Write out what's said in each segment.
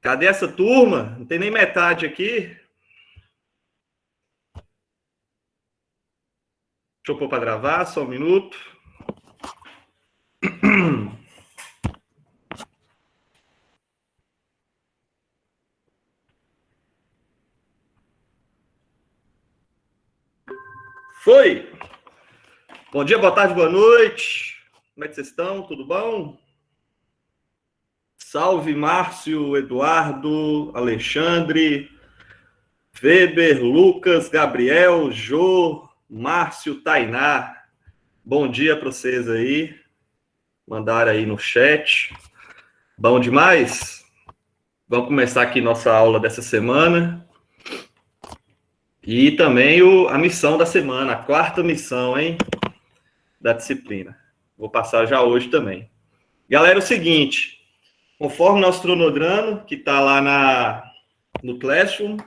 Cadê essa turma? Não tem nem metade aqui. Deixa eu pôr para gravar, só um minuto. Foi! Bom dia, boa tarde, boa noite. Como é que vocês estão? Tudo bom? Salve, Márcio, Eduardo, Alexandre, Weber, Lucas, Gabriel, Jô, Márcio, Tainá. Bom dia para vocês aí. Mandaram aí no chat. Bom demais? Vamos começar aqui nossa aula dessa semana. E também a missão da semana, a quarta missão, hein? Da disciplina. Vou passar já hoje também. Galera, é o seguinte, conforme nosso cronograma, que está lá no Classroom,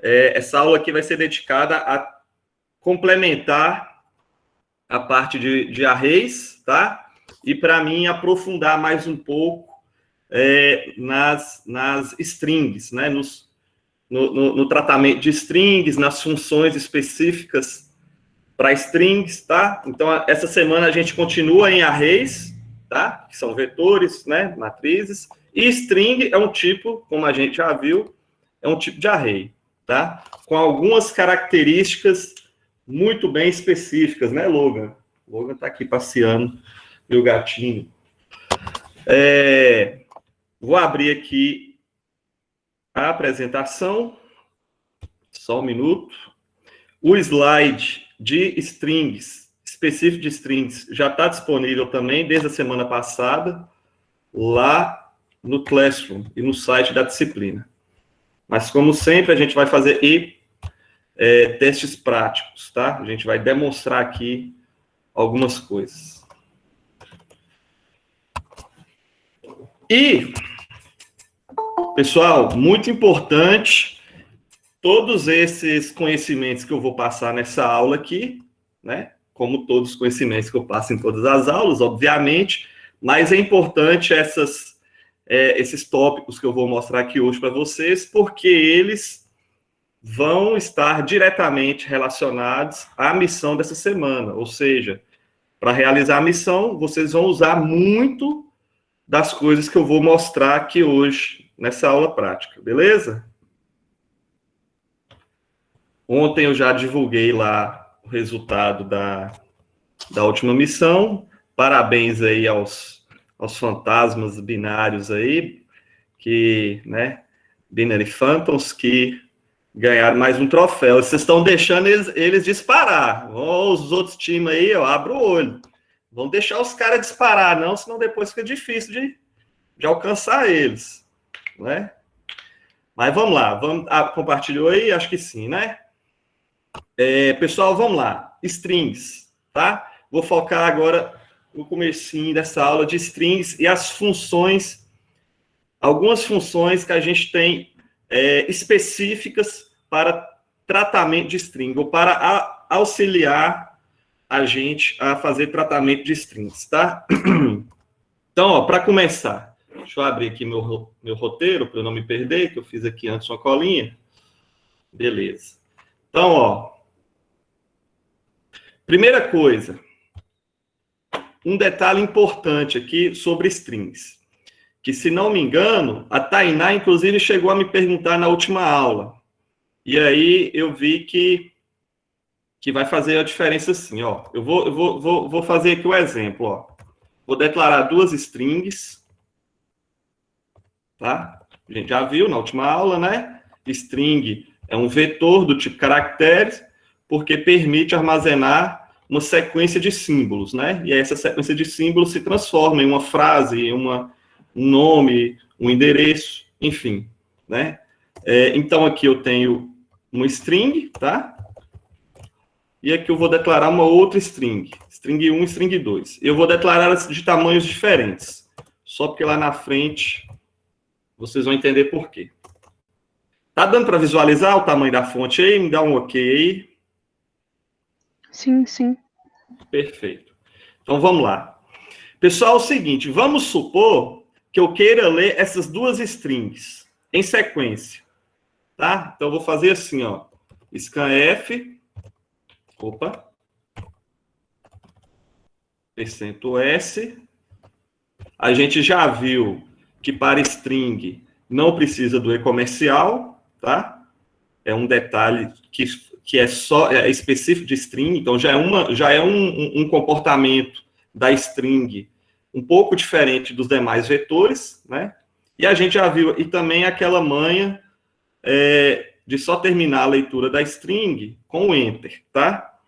essa aula aqui vai ser dedicada a complementar a parte de arrays, tá? E para mim aprofundar mais um pouco nas strings, né? No tratamento de strings, nas funções específicas para strings, tá? Então, essa semana a gente continua em arrays, tá? Que são vetores, né? Matrizes. E string é um tipo, como a gente já viu, é um tipo de array, tá? Com algumas características muito bem específicas, né, Logan? Logan tá aqui passeando, meu gatinho. Vou abrir aqui a apresentação. Só um minuto. O slide de strings, específico de strings, já está disponível também desde a semana passada, lá no Classroom e no site da disciplina. Mas, como sempre, a gente vai fazer testes práticos, tá? A gente vai demonstrar aqui algumas coisas. E, pessoal, muito importante, todos esses conhecimentos que eu vou passar nessa aula aqui, né? Como todos os conhecimentos que eu passo em todas as aulas, obviamente, mas é importante esses tópicos que eu vou mostrar aqui hoje para vocês, porque eles vão estar diretamente relacionados à missão dessa semana. Ou seja, para realizar a missão, vocês vão usar muito das coisas que eu vou mostrar aqui hoje, nessa aula prática, beleza? Ontem eu já divulguei lá o resultado da última missão. Parabéns aí aos fantasmas binários aí, né, Binary Phantoms, que ganharam mais um troféu. Vocês estão deixando eles disparar. Os outros times aí, eu abro o olho. Vão deixar os caras disparar, não, senão depois fica difícil de alcançar eles, né? Mas vamos lá, compartilhou aí? Acho que sim, né? Pessoal, vamos lá. Strings, tá? Vou focar agora no comecinho dessa aula de strings e as funções, algumas funções que a gente tem específicas para tratamento de string, ou para auxiliar a gente a fazer tratamento de strings, tá? Então, para começar, deixa eu abrir aqui meu roteiro, para eu não me perder, que eu fiz aqui antes uma colinha. Beleza. Então, primeira coisa, um detalhe importante aqui sobre strings, que, se não me engano, a Tainá, inclusive, chegou a me perguntar na última aula. E aí eu vi que vai fazer a diferença assim, ó. Eu vou fazer aqui o exemplo, ó. Vou declarar duas strings, tá? A gente já viu na última aula, né? String é um vetor do tipo caracteres, porque permite armazenar uma sequência de símbolos, né? E essa sequência de símbolos se transforma em uma frase, um nome, um endereço, enfim, né? Então, aqui eu tenho uma string, tá? E aqui eu vou declarar uma outra string, string 1 e string 2. Eu vou declarar elas de tamanhos diferentes, só porque lá na frente vocês vão entender por quê. Tá dando para visualizar o tamanho da fonte aí? Me dá um ok aí. Sim, sim. Perfeito. Então, vamos lá. Pessoal, é o seguinte, vamos supor que eu queira ler essas duas strings, em sequência, tá? Então, eu vou fazer assim, ó, scanf, %s, a gente já viu que para string não precisa do e-comercial, tá? É um detalhe que é específico de string, então já é um comportamento da string um pouco diferente dos demais vetores, né? E a gente já viu, e também aquela manha de só terminar a leitura da string com o enter, tá?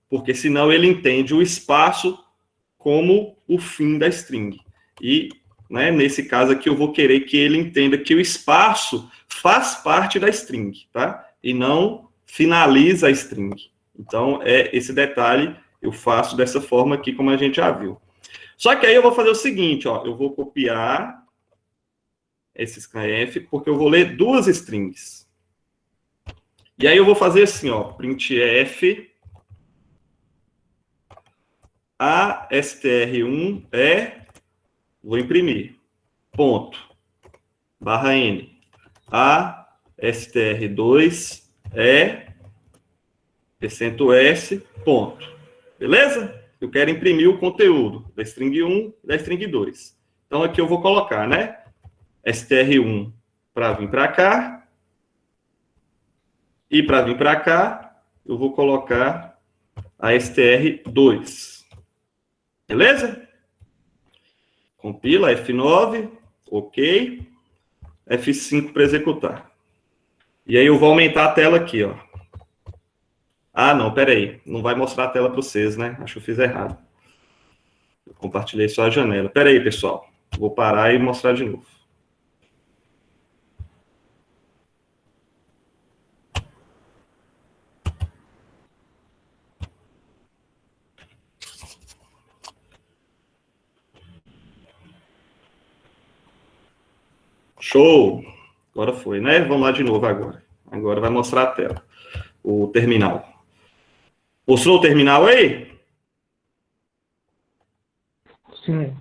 Porque senão ele entende o espaço como o fim da string. E, né, nesse caso aqui, eu vou querer que ele entenda que o espaço faz parte da string, tá? E não finaliza a string. Então, esse detalhe eu faço dessa forma aqui, como a gente já viu. Só que aí eu vou fazer o seguinte, ó, eu vou copiar esse scanf, porque eu vou ler duas strings. E aí eu vou fazer assim, ó, printf a str1 vou imprimir, ponto, barra n, a str2 %s, ponto. Beleza? Eu quero imprimir o conteúdo da string 1 e da string 2. Então, aqui eu vou colocar, né? str1 para vir para cá. E para vir para cá, eu vou colocar a str2. Beleza? Compila, F9, ok. F5 para executar. E aí eu vou aumentar a tela aqui, ó. Ah, não, peraí. Não vai mostrar a tela para vocês, né? Acho que eu fiz errado. Eu compartilhei só a janela. Peraí, pessoal. Vou parar e mostrar de novo. Show! Agora foi, né? Vamos lá de novo agora. Agora vai mostrar a tela. O terminal. Mostrou o terminal aí? Sim.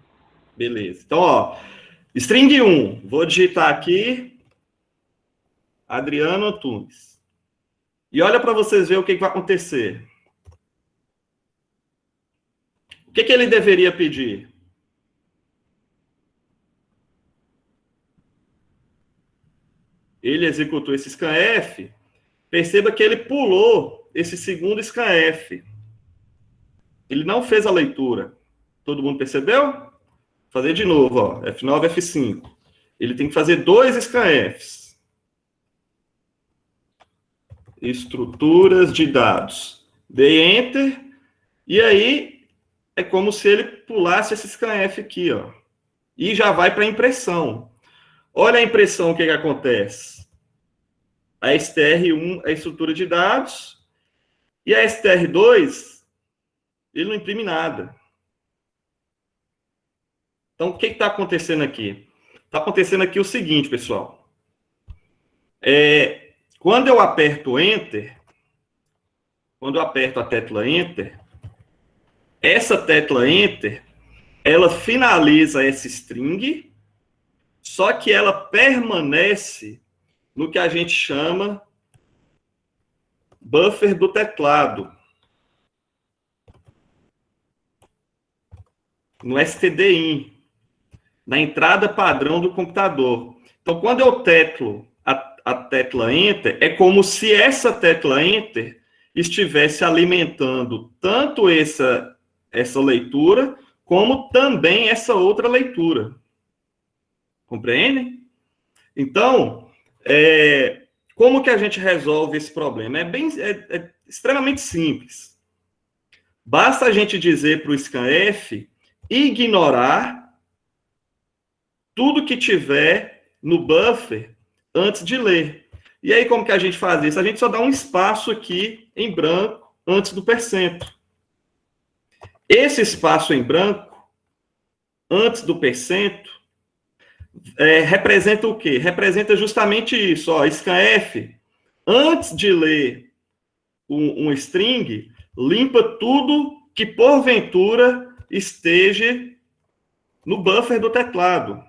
Beleza. Então, ó, string 1. Vou digitar aqui Adriano Antunes. E olha para vocês verem o que vai acontecer. O que ele deveria pedir? Ele executou esse scanf. Perceba que ele pulou esse segundo scanf. Ele não fez a leitura. Todo mundo percebeu? Vou fazer de novo, ó. F9, F5. Ele tem que fazer dois scanfs. Estruturas de dados. Dei Enter. E aí, é como se ele pulasse esse scanf aqui, ó. E já vai para a impressão. Olha a impressão, o que acontece. A str1 é a estrutura de dados. E a str2, ele não imprime nada. Então, o que está acontecendo aqui? Está acontecendo aqui o seguinte, pessoal. Quando eu aperto Enter, quando eu aperto a tecla Enter, essa tecla Enter, ela finaliza essa string, só que ela permanece no que a gente chama buffer do teclado. No stdin, na entrada padrão do computador. Então, quando eu teclo a tecla Enter, é como se essa tecla Enter estivesse alimentando tanto essa leitura, como também essa outra leitura. Compreende? Então, como que a gente resolve esse problema? É extremamente simples. Basta a gente dizer para o scanf ignorar tudo que tiver no buffer antes de ler. E aí, como que a gente faz isso? A gente só dá um espaço aqui em branco antes do %. Esse espaço em branco, antes do %, representa o quê? Representa justamente isso. Ó, scanf, antes de ler um string, limpa tudo que, porventura, esteja no buffer do teclado.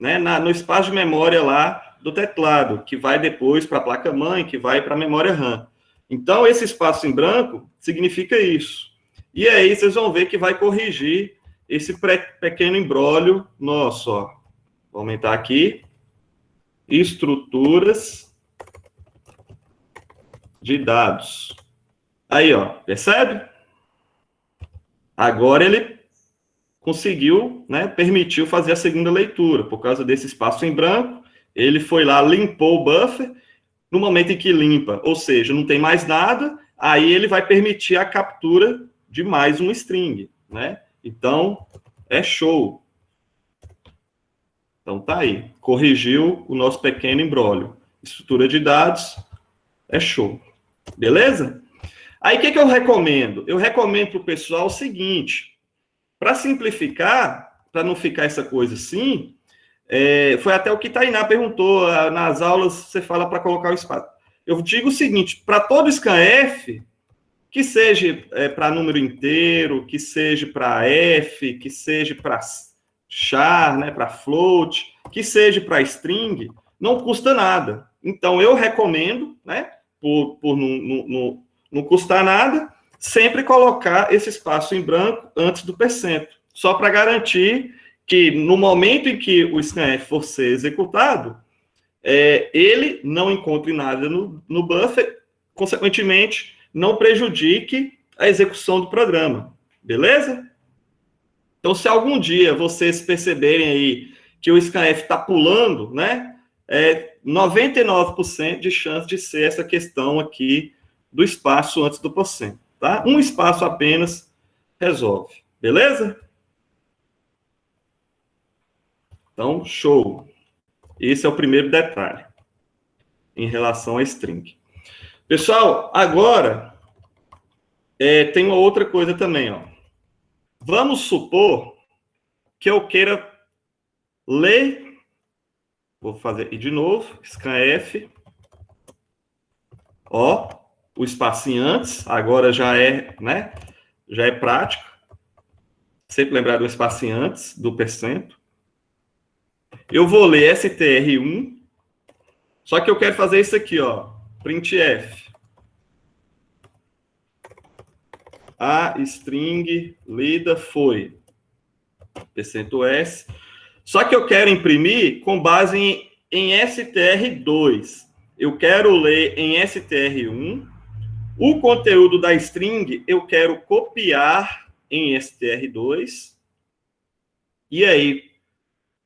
né, no espaço de memória lá do teclado, que vai depois para a placa-mãe, que vai para a memória RAM. Então, esse espaço em branco significa isso. E aí, vocês vão ver que vai corrigir esse pequeno imbróglio nosso, ó. Vou aumentar aqui. Estruturas de dados. Aí, ó, percebe? Agora ele conseguiu, né, permitiu fazer a segunda leitura. Por causa desse espaço em branco, ele foi lá, limpou o buffer. No momento em que limpa, ou seja, não tem mais nada, aí ele vai permitir a captura de mais um string, né? Então, é show. Então, tá aí. Corrigiu o nosso pequeno imbróglio. Estrutura de dados, é show. Beleza? Aí, o que eu recomendo? Eu recomendo para o pessoal o seguinte, para simplificar, para não ficar essa coisa assim, foi até o que Tainá perguntou, nas aulas você fala para colocar o espaço. Eu digo o seguinte, para todo scanf, que seja para número inteiro, que seja para F, que seja para char, né, para float, que seja para string, não custa nada. Então, eu recomendo, né, por não custar nada, sempre colocar esse espaço em branco antes do %, só para garantir que no momento em que o scanf for ser executado, ele não encontre nada no buffer, consequentemente, não prejudique a execução do programa. Beleza? Então, se algum dia vocês perceberem aí que o scanf está pulando, né, 99% de chance de ser essa questão aqui do espaço antes do %, tá? Um espaço apenas resolve. Beleza? Então, show. Esse é o primeiro detalhe em relação a string. Pessoal, agora tem uma outra coisa também, ó. Vamos supor que eu queira ler, vou fazer de novo, scanf, ó, o espacinho antes, agora já né, já é prático. Sempre lembrar do espacinho antes, do %. Eu vou ler str1, só que eu quero fazer isso aqui, ó, printf. A string lida foi %s. Só que eu quero imprimir com base em str2. Eu quero ler em str1. O conteúdo da string eu quero copiar em str2. E aí,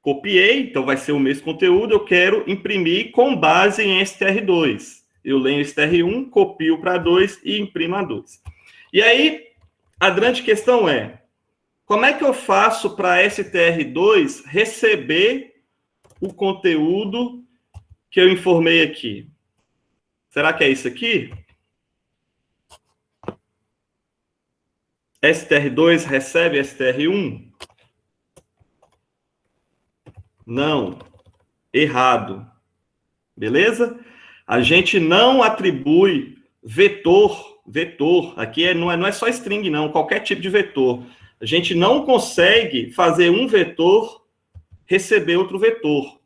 copiei, então vai ser o mesmo conteúdo, eu quero imprimir com base em str2. Eu leio str1, copio para 2 e imprimo a 2. E aí, a grande questão é, como é que eu faço para str2 receber o conteúdo que eu informei aqui? Será que é isso aqui? str2 recebe str1? Não. Errado. Beleza? A gente não atribui vetor, aqui não é só string, não, qualquer tipo de vetor. A gente não consegue fazer um vetor receber outro vetor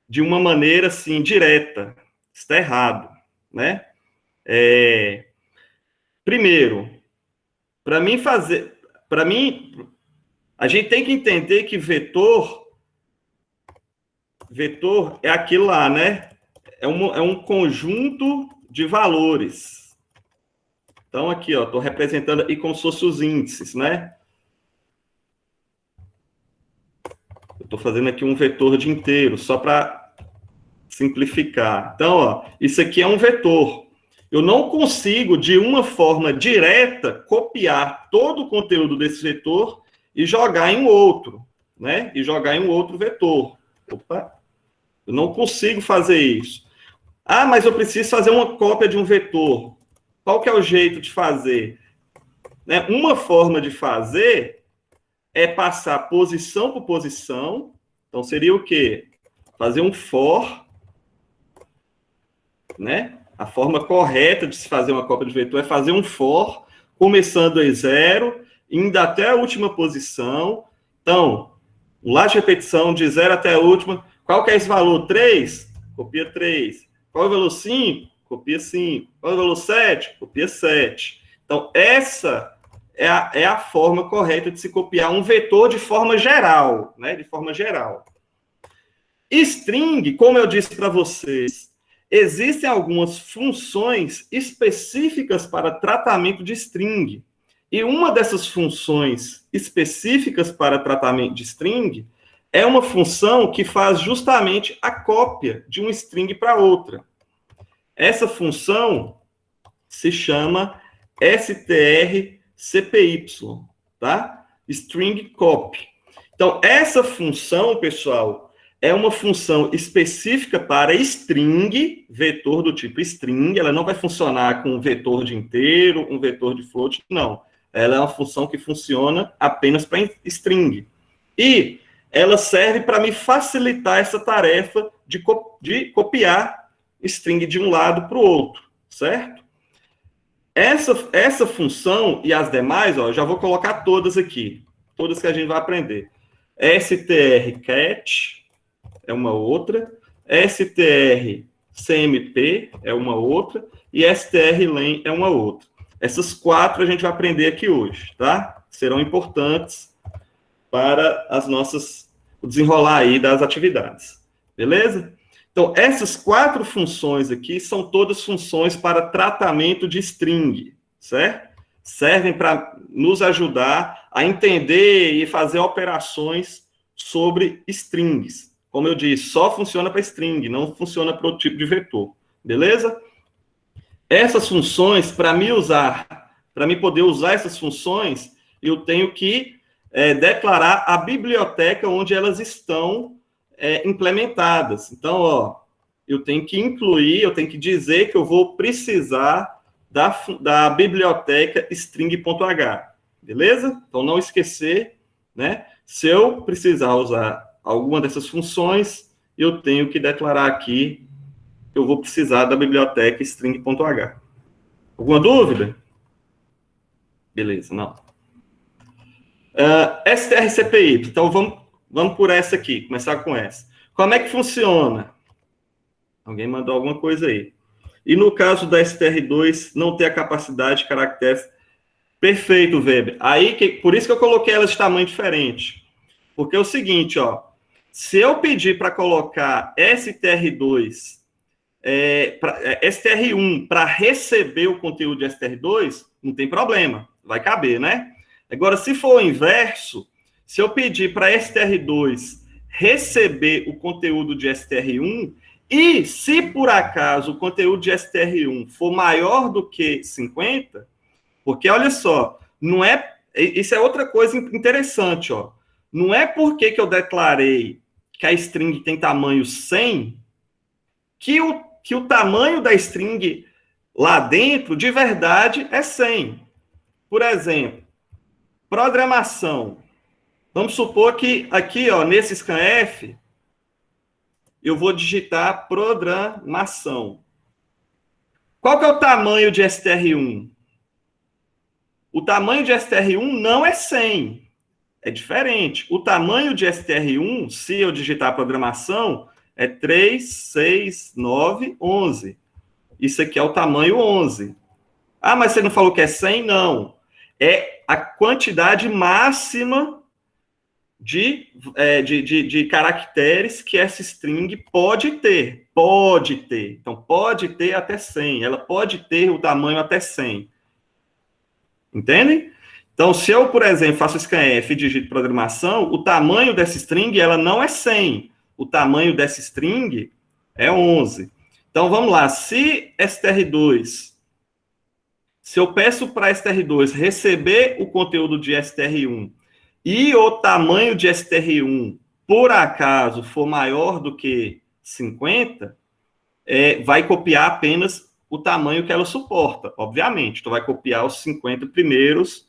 de uma maneira, assim, direta. Está errado, né? Primeiro, a gente tem que entender que vetor é aquilo lá, né? É um conjunto de valores. Então, aqui, ó, estou representando aí como se fossem os índices, né? Eu estou fazendo aqui um vetor de inteiro, só para simplificar. Então, ó, isso aqui é um vetor. Eu não consigo, de uma forma direta, copiar todo o conteúdo desse vetor e jogar em um outro, né? E jogar em um outro vetor. Opa! Eu não consigo fazer isso. Ah, mas eu preciso fazer uma cópia de um vetor. Qual que é o jeito de fazer? Né? Uma forma de fazer é passar posição por posição. Então, seria o quê? Fazer um for, né? A forma correta de se fazer uma cópia de vetor é fazer um for, começando em 0, indo até a última posição. Então, lá de repetição, de 0 até a última. Qual que é esse valor? 3? Copia 3. Qual é o valor 5? Copia 5. Qual é o valor 7? Copia 7. Então, essa é a forma correta de se copiar um vetor de forma geral, né? De forma geral. String, como eu disse para vocês, existem algumas funções específicas para tratamento de string. E uma dessas funções específicas para tratamento de string é uma função que faz justamente a cópia de um string para outra. Essa função se chama strcpy, tá? String copy. Então, essa função, pessoal, é uma função específica para string, vetor do tipo string. Ela não vai funcionar com um vetor de inteiro, um vetor de float, não. Ela é uma função que funciona apenas para string. E ela serve para me facilitar essa tarefa de copiar string de um lado para o outro, certo? Essa função e as demais, ó, já vou colocar todas aqui, todas que a gente vai aprender. strcat é uma outra, strcmp é uma outra e strlen é uma outra. Essas 4 a gente vai aprender aqui hoje, tá? Serão importantes para o desenrolar aí das atividades. Beleza? Então, essas 4 funções aqui são todas funções para tratamento de string, certo? Servem para nos ajudar a entender e fazer operações sobre strings. Como eu disse, só funciona para string, não funciona para outro tipo de vetor. Beleza? Essas funções, para mim poder usar essas funções, eu tenho que declarar a biblioteca onde elas estão implementadas. Então, ó, eu tenho que incluir, eu tenho que dizer que eu vou precisar da biblioteca string.h. Beleza? Então, não esquecer, né? Se eu precisar usar alguma dessas funções, eu tenho que declarar aqui eu vou precisar da biblioteca string.h. Alguma dúvida? Beleza, não. strcpy. Então, vamos por essa aqui, começar com essa. Como é que funciona? Alguém mandou alguma coisa aí. E no caso da str2, não ter a capacidade de caracteres. Perfeito, Weber. Por isso que eu coloquei elas de tamanho diferente. Porque é o seguinte, ó. Se eu pedir para colocar str2 str1 para receber o conteúdo de str2, não tem problema, vai caber, né? Agora, se for o inverso, se eu pedir para str2 receber o conteúdo de str1, e se por acaso o conteúdo de str1 for maior do que 50, porque olha só, isso é outra coisa interessante, ó. Não é porque que eu declarei que a string tem tamanho 100 que o tamanho da string lá dentro, de verdade, é 100. Por exemplo, programação. Vamos supor que aqui, ó, nesse scanf, eu vou digitar programação. Qual que é o tamanho de str1? O tamanho de str1 não é 100. É diferente. O tamanho de str1, se eu digitar programação, é 3, 6, 9, 11. Isso aqui é o tamanho 11. Ah, mas você não falou que é 100? Não. É a quantidade máxima de caracteres que essa string pode ter. Pode ter. Então, pode ter até 100. Ela pode ter o tamanho até 100. Entendem? Então, se eu, por exemplo, faço scanf e digito programação, o tamanho dessa string ela não é 100. O tamanho dessa string é 11. Então, vamos lá. Se eu peço para str2 receber o conteúdo de str1 e o tamanho de str1, por acaso, for maior do que 50, vai copiar apenas o tamanho que ela suporta, obviamente. Então, vai copiar os 50 primeiros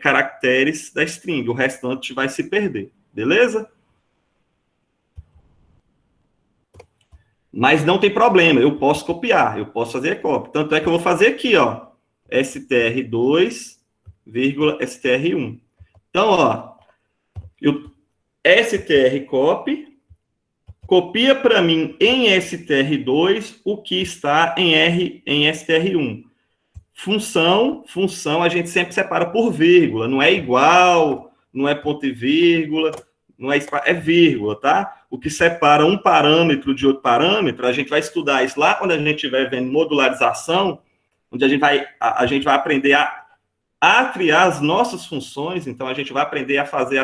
caracteres da string. O restante vai se perder. Beleza? Mas não tem problema, eu posso copiar, eu posso fazer cópia. Tanto é que eu vou fazer aqui, ó, str2, str1. Então, ó, strcopy, copia para mim em str2 o que está em str1. Função a gente sempre separa por vírgula, não é igual, não é ponto e vírgula, não é vírgula, tá? O que separa um parâmetro de outro parâmetro, a gente vai estudar isso lá quando a gente estiver vendo modularização, onde a gente vai aprender a criar as nossas funções, então a gente vai aprender a fazer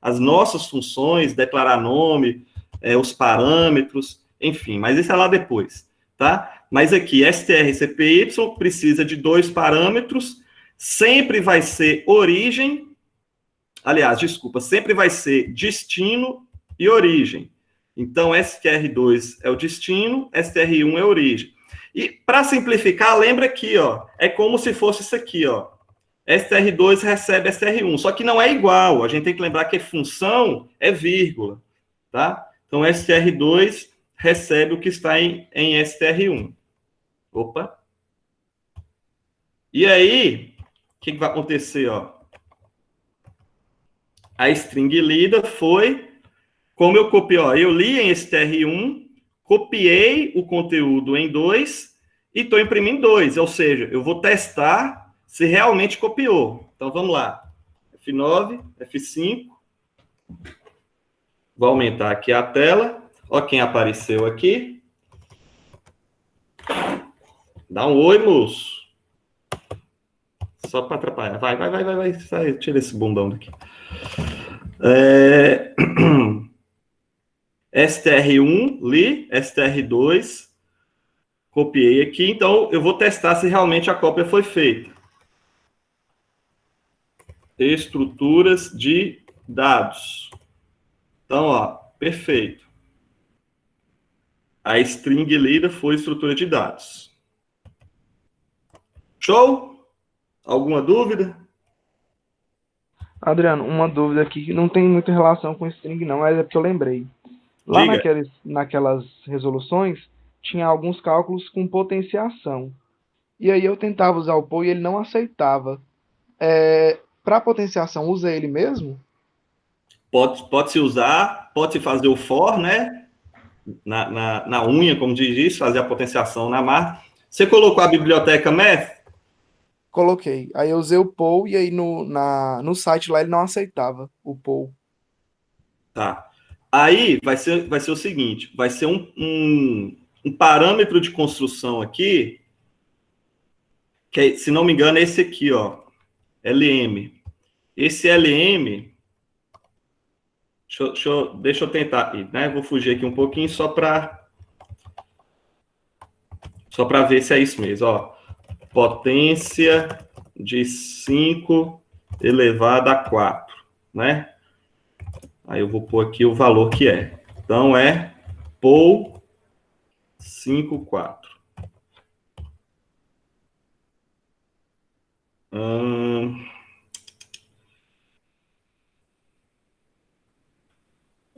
as nossas funções, declarar nome, os parâmetros, enfim, mas isso é lá depois, tá? Mas aqui, strcpy precisa de 2 parâmetros, sempre vai ser origem, aliás, desculpa, sempre vai ser destino e origem. Então, str2 é o destino, str1 é a origem. E, para simplificar, lembra aqui, ó, é como se fosse isso aqui, ó. str2 recebe str1, só que não é igual, a gente tem que lembrar que função é vírgula, tá? Então, str2 recebe o que está em str1. Opa. E aí, o que vai acontecer, ó? A string lida foi, como eu copiei, ó, eu li em str1, copiei o conteúdo em 2 e estou imprimindo 2, ou seja, eu vou testar se realmente copiou. Então, vamos lá. F9, F5. Vou aumentar aqui a tela. Ó quem apareceu aqui. Dá um oi, moço. Só para atrapalhar. Vai. Sai, tira esse bundão daqui. str1, li. str2, copiei aqui. Então, eu vou testar se realmente a cópia foi feita. Estruturas de dados. Então, ó, perfeito. A string lida foi estrutura de dados. Show? Alguma dúvida? Adriano, uma dúvida aqui que não tem muita relação com string não, mas é porque eu lembrei. Lá naquelas resoluções, tinha alguns cálculos com potenciação. E aí eu tentava usar o POU e ele não aceitava. Para potenciação, usa ele mesmo? Pode-se usar, pode-se fazer o for, né? Na unha, como diz isso, fazer a potenciação na marca. Você colocou a biblioteca Math? Coloquei. Aí eu usei o POU e aí no site lá ele não aceitava o POU. Tá. Aí vai ser o seguinte, vai ser um parâmetro de construção aqui, que, se não me engano, é esse aqui, ó, LM. Esse LM, deixa eu tentar, né? Vou fugir aqui um pouquinho só para ver se é isso mesmo, ó. Potência de 5 elevado a 4, né? Aí eu vou pôr aqui o valor que é. Então, é POU 54.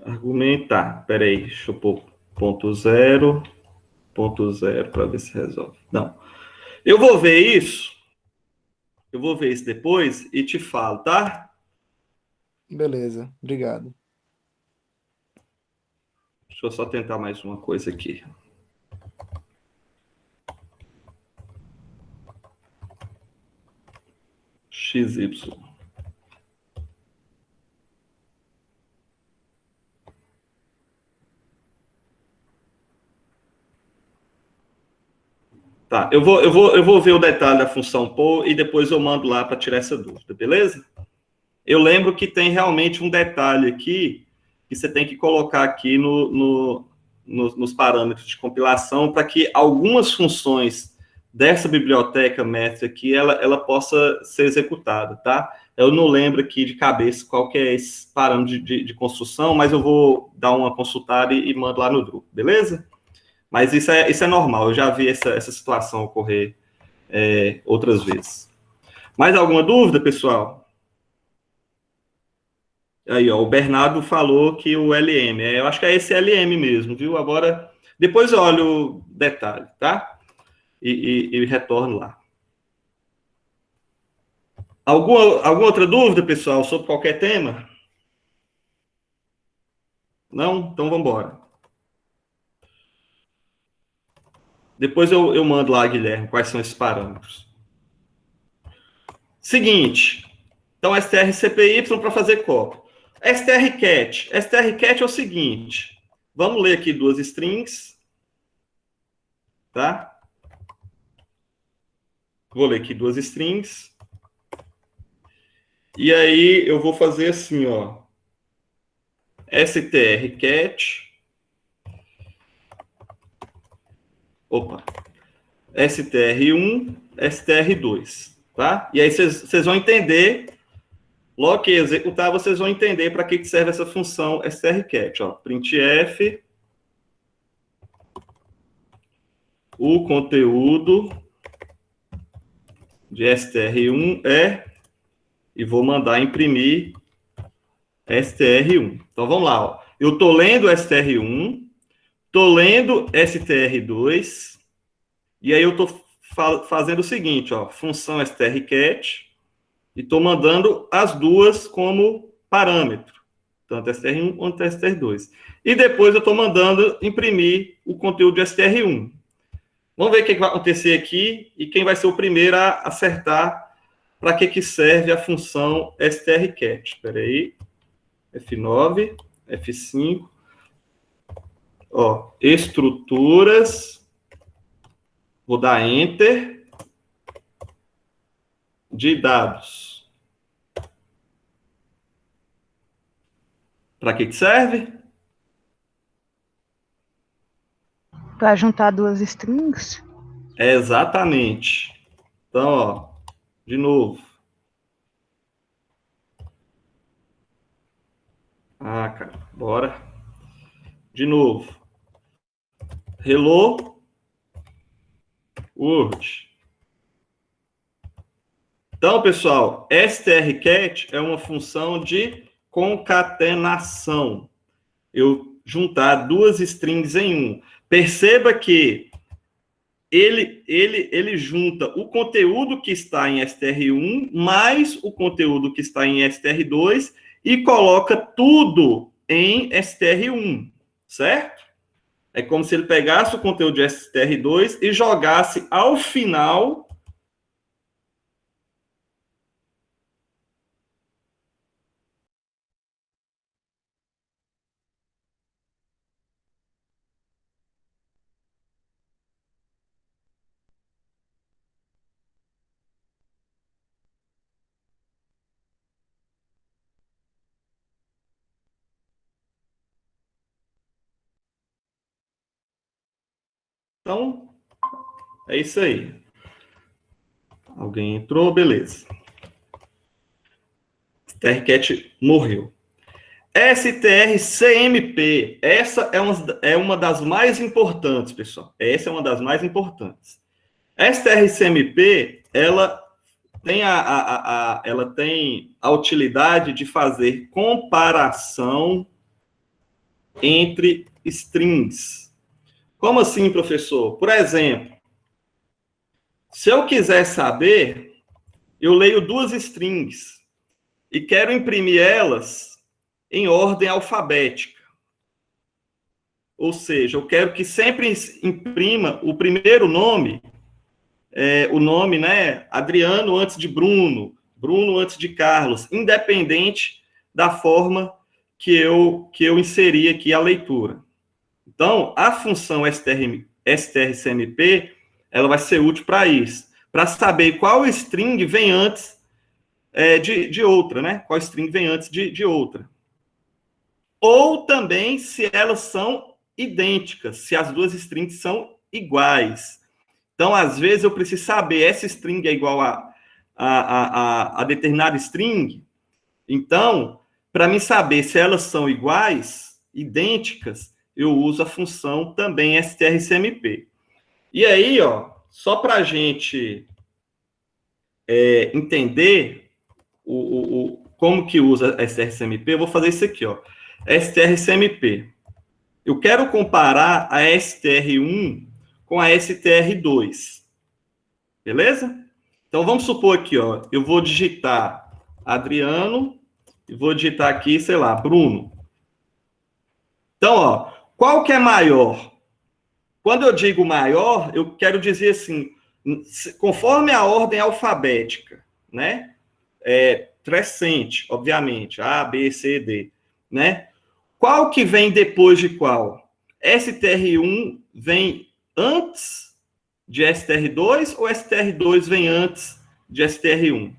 Argumentar. Peraí, deixa eu pôr ponto zero para ver se resolve. Não. Eu vou ver isso depois e te falo, tá? Beleza, obrigado. Deixa eu só tentar mais uma coisa aqui. XY. Tá, eu vou ver o detalhe da função POU e depois eu mando lá para tirar essa dúvida, beleza? Eu lembro que tem realmente um detalhe aqui que você tem que colocar aqui nos parâmetros de compilação para que algumas funções dessa biblioteca Math aqui, ela possa ser executada, tá? Eu não lembro aqui de cabeça qual que é esse parâmetro de construção, mas eu vou dar uma consultada e mando lá no grupo, beleza? Mas isso é normal, eu já vi essa situação ocorrer outras vezes. Mais alguma dúvida, pessoal? Aí, ó, o Bernardo falou que o LM, eu acho que é esse LM mesmo, viu? Agora, depois eu olho o detalhe, tá? E retorno lá. Alguma outra dúvida, pessoal, sobre qualquer tema? Não? Então vamos embora. Depois eu mando lá, Guilherme, quais são esses parâmetros. Seguinte. Então, strCPY para fazer cópia. strcat. strcat é o seguinte. Vamos ler aqui duas strings. Tá? Vou ler aqui duas strings. E aí eu vou fazer assim, ó. strcat. Opa. str1, str2. Tá? E aí vocês vão entender, logo que executar, vocês vão entender para que serve essa função strcat. Ó. Printf, o conteúdo de str1 é, e vou mandar imprimir str1. Então vamos lá. Ó. Eu estou lendo str1, estou lendo str2, e aí eu estou fazendo o seguinte, ó, função strcat, e estou mandando as duas como parâmetro, tanto str1 quanto str2. E depois eu estou mandando imprimir o conteúdo de str1. Vamos ver o que vai acontecer aqui e quem vai ser o primeiro a acertar para que serve a função strcat. Espera aí. F9, F5. Ó, estruturas. Vou dar Enter. De dados. Para que serve? Para juntar duas strings? Exatamente. Então, ó, de novo. Ah, cara, bora. De novo. Hello. Word. Então, pessoal, strcat é uma função de concatenação. Eu juntar duas strings em um. Perceba que ele junta o conteúdo que está em str1 mais o conteúdo que está em str2 e coloca tudo em str1, certo? É como se ele pegasse o conteúdo de str2 e jogasse ao final Então, é isso aí. Alguém entrou, beleza. strcat morreu. strCMP, essa é uma das mais importantes, pessoal. Essa é uma das mais importantes. strCMP, ela tem a utilidade de fazer comparação entre strings. Como assim, professor? Por exemplo, se eu quiser saber, eu leio duas strings e quero imprimir elas em ordem alfabética. Ou seja, eu quero que sempre imprima o primeiro nome, o nome, né, Adriano antes de Bruno, Bruno antes de Carlos, independente da forma que eu inseri aqui a leitura. Então, a função strCMP, ela vai ser útil para isso, para saber qual string vem antes de outra, né? Qual string vem antes de outra. Ou também se elas são idênticas, se as duas strings são iguais. Então, às vezes, eu preciso saber essa string é igual a determinada string. Então, para mim saber se elas são iguais, idênticas, eu uso a função também strCMP. E aí, ó, só para a gente entender como que usa strCMP, eu vou fazer isso aqui, ó. strCMP. Eu quero comparar a str1 com a str2. Beleza? Então, vamos supor aqui, ó, eu vou digitar Adriano e vou digitar aqui, sei lá, Bruno. Então, ó, qual que é maior? Quando eu digo maior, eu quero dizer assim, conforme a ordem alfabética, né? Crescente, obviamente, A, B, C, D, né? Qual que vem depois de qual? STR1 vem antes de STR2 ou STR2 vem antes de STR1?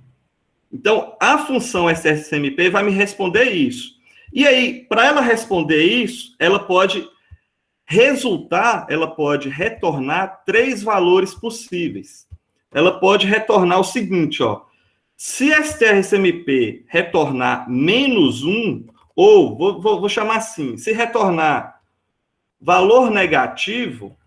Então, a função STR-SMP vai me responder isso. E aí, para ela responder isso, ela pode retornar 3 valores possíveis. Ela pode retornar o seguinte, ó. Se STR-SMP retornar -1, ou, vou chamar assim, se retornar valor negativo,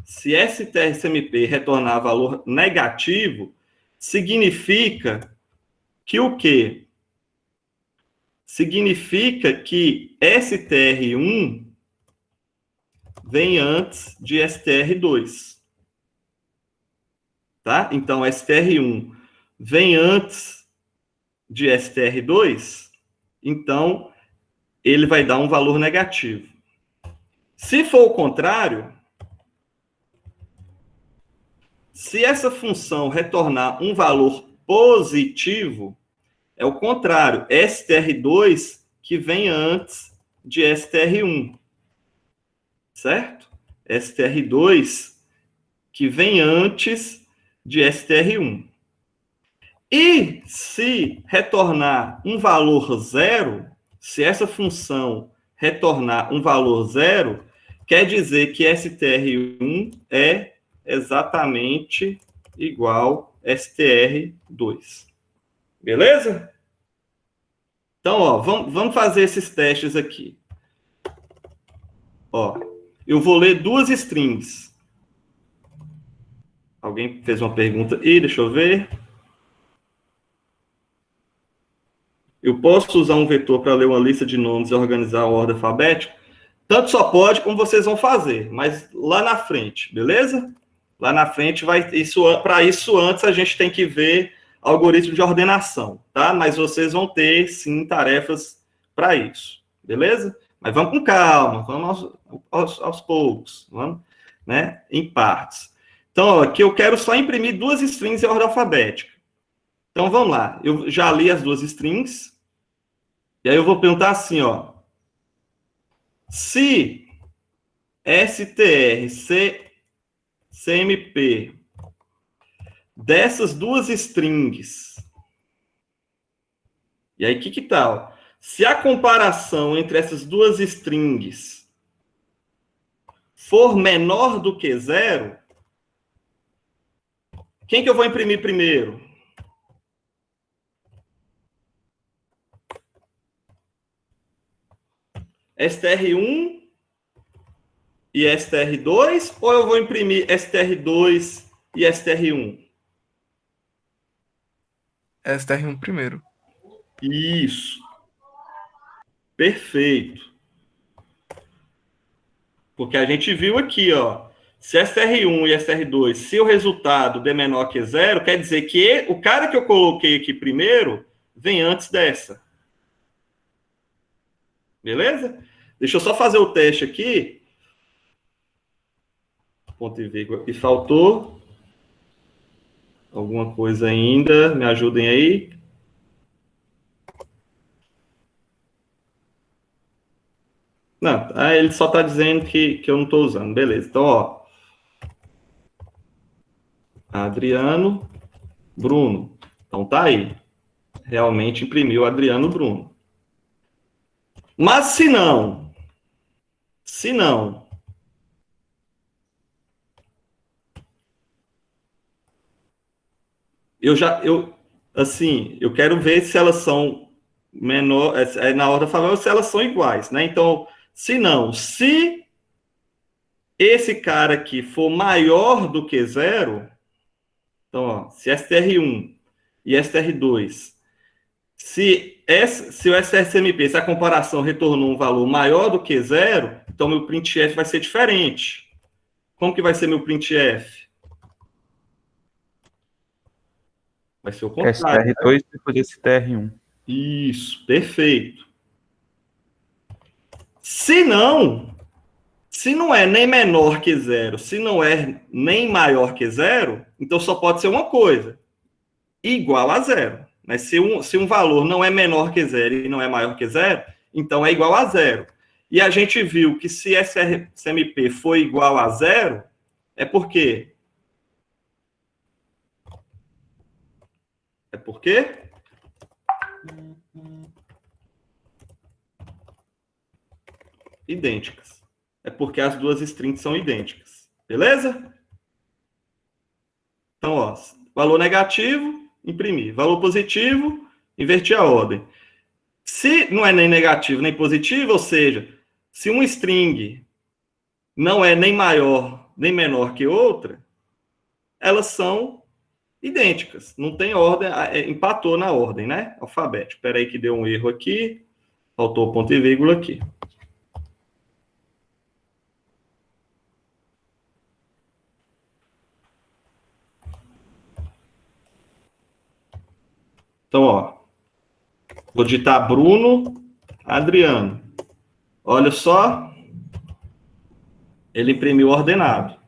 se STR-SMP retornar valor negativo, significa que o quê? Significa que STR1 vem antes de STR2. Tá? Então, STR1 vem antes de STR2, então ele vai dar um valor negativo. Se for o contrário, se essa função retornar um valor positivo, é o contrário, STR2 que vem antes de STR1, certo? STR2 que vem antes de STR1. E se retornar um valor zero, se essa função retornar um valor zero, quer dizer que STR1 é exatamente igual STR2. Beleza? Então, ó, vamos fazer esses testes aqui. Ó, eu vou ler 2 strings. Alguém fez uma pergunta aí, deixa eu ver. Eu posso usar um vetor para ler uma lista de nomes e organizar a ordem alfabética? Tanto só pode como vocês vão fazer, mas lá na frente, beleza? Lá na frente para isso antes a gente tem que ver algoritmo de ordenação, tá? Mas vocês vão ter sim tarefas para isso, beleza? Mas vamos com calma, vamos aos poucos, vamos, né? Em partes. Então, ó, aqui eu quero só imprimir 2 strings em ordem alfabética. Então vamos lá, eu já li as 2 strings. E aí eu vou perguntar assim, ó. Se STR, CMP, dessas 2 strings, e aí que tal? Se a comparação entre essas 2 strings for menor do que 0, quem que eu vou imprimir primeiro? STR1 e STR2, ou eu vou imprimir STR2 e STR1? STR1 primeiro. Isso. Perfeito. Porque a gente viu aqui, ó, se STR1 e STR2, se o resultado der menor que 0, quer dizer que o cara que eu coloquei aqui primeiro vem antes dessa. Beleza? Deixa eu só fazer o teste aqui. Ponto e vírgula aqui faltou. Alguma coisa ainda? Me ajudem aí. Não, ele só está dizendo que eu não estou usando. Beleza. Então, ó. Adriano, Bruno. Então tá aí. Realmente imprimiu Adriano Bruno. Mas se não, eu quero ver se elas são menor, na ordem favorável, se elas são iguais, né? Então, se esse cara aqui for maior do que 0, então, ó, se STR1 e STR2, se o STR-SMP, se a comparação retornou um valor maior do que 0, então meu printf vai ser diferente. Como que vai ser meu printf? Vai ser o contrário. STR2 depois de STR1. Isso, perfeito. Se não é nem menor que zero, se não é nem maior que zero, então só pode ser uma coisa, igual a zero. Mas se um valor não é menor que zero e não é maior que zero, então é igual a zero. E a gente viu que se SMP for igual a zero, é por quê? É por quê? Idênticas. É porque as duas strings são idênticas. Beleza? Então, ó, valor negativo, imprimir. Valor positivo, invertir a ordem. Se não é nem negativo nem positivo, ou seja, se uma string não é nem maior nem menor que outra, elas são idênticas. Não tem ordem, empatou na ordem, né? Alfabético. Espera aí que deu um erro aqui. Faltou ponto e vírgula aqui. Então, ó, vou digitar Bruno Adriano. Olha só, ele imprimiu ordenado.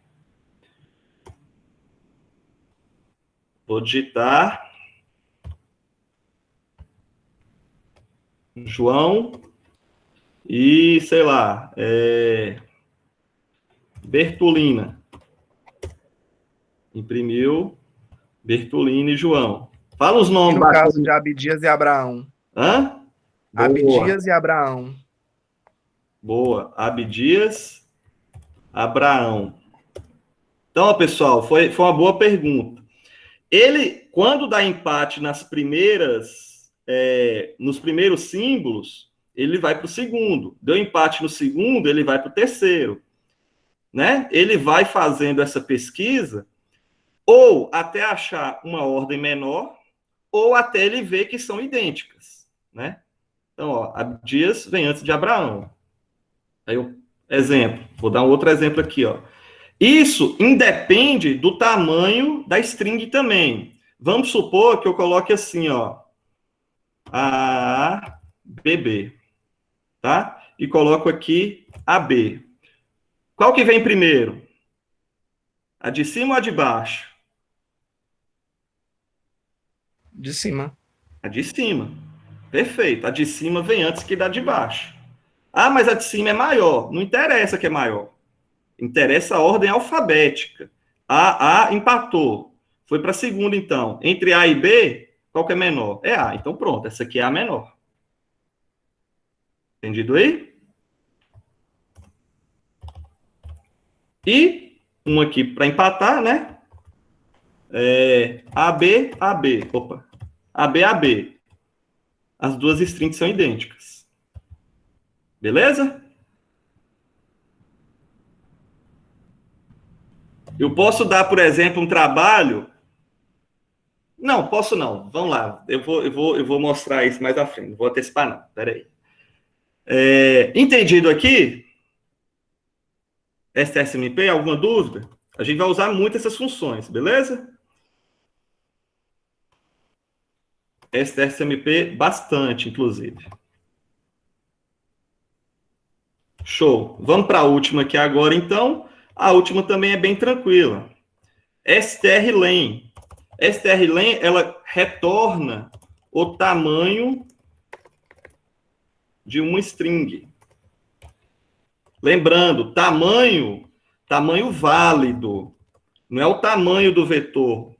Vou digitar João e, sei lá, Bertolina. Imprimiu Bertolina e João. Fala os nomes. E no caso de Abdias e Abraão? Hã? Boa. Abdias e Abraão. Boa. Abdias, Abraão. Então, pessoal, foi uma boa pergunta. Ele, quando dá empate nas nos primeiros símbolos, ele vai para o segundo. Deu empate no segundo, ele vai para o terceiro. Né? Ele vai fazendo essa pesquisa ou até achar uma ordem menor, ou até ele ver que são idênticas, né? Então, ó, Abdias vem antes de Abraão. Aí, exemplo, vou dar um outro exemplo aqui, ó. Isso independe do tamanho da string também. Vamos supor que eu coloque assim, ó, A, BB, tá? E coloco aqui AB. Qual que vem primeiro? A de cima ou a de baixo? De cima. A de cima. Perfeito. A de cima vem antes que da de baixo. Ah, mas a de cima é maior. Não interessa que é maior. Interessa a ordem alfabética. A empatou. Foi para a segunda, então. Entre A e B, qual que é menor? É A. Então, pronto. Essa aqui é a menor. Entendido aí? E um aqui para empatar, né? AB, AB. Opa. AB, AB. As duas strings são idênticas. Beleza? Eu posso dar, por exemplo, um trabalho... Não, posso não. Vamos lá. Eu vou mostrar isso mais à frente. Não vou antecipar, não. Espera aí. Entendido aqui? STSMP, alguma dúvida? A gente vai usar muito essas funções, beleza? STSMP bastante, inclusive. Show. Vamos para a última aqui agora, então. A última também é bem tranquila. strlen. strlen, ela retorna o tamanho de uma string. Lembrando, tamanho válido. Não é o tamanho do vetor.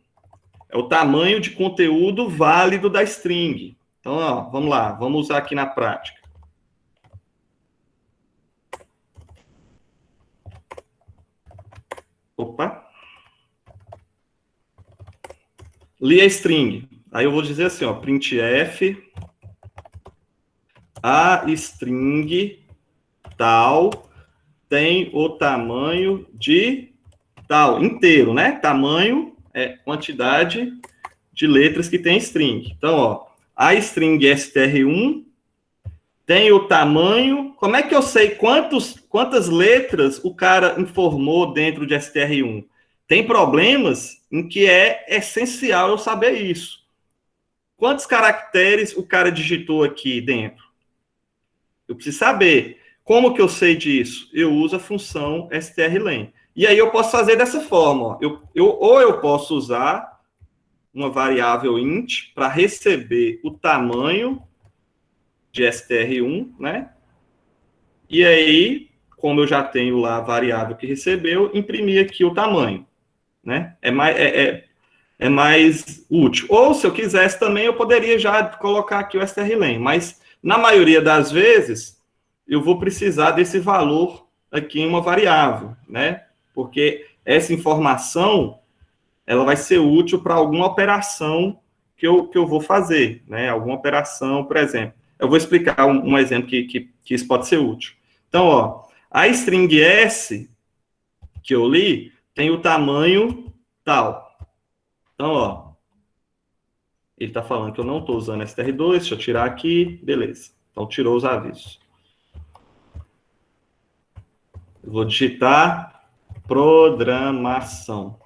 É o tamanho de conteúdo válido da string. Então, ó, vamos lá. Vamos usar aqui na prática. Opa. Li a string. Aí eu vou dizer assim, ó, printf a string tal tem o tamanho de tal, inteiro, né? Tamanho é quantidade de letras que tem string. Então, ó, a string str1 tem o tamanho... Como é que eu sei quantas letras o cara informou dentro de str1? Tem problemas em que é essencial eu saber isso. Quantos caracteres o cara digitou aqui dentro? Eu preciso saber Como que eu sei disso? Eu uso a função strlen. E aí eu posso fazer dessa forma. Ó. Ou eu posso usar uma variável int para receber o tamanho de str1, né? E aí, como eu já tenho lá a variável que recebeu, imprimir aqui o tamanho, né? É mais útil. Ou, se eu quisesse também, eu poderia já colocar aqui o strlen, mas, na maioria das vezes, eu vou precisar desse valor aqui em uma variável, né? Porque essa informação, ela vai ser útil para alguma operação que eu vou fazer, né? Alguma operação, por exemplo. Eu vou explicar um exemplo que isso pode ser útil. Então, ó, a string S que eu li tem o tamanho tal. Então, ó, ele está falando que eu não estou usando str2, deixa eu tirar aqui, beleza. Então, tirou os avisos. Eu vou digitar programação.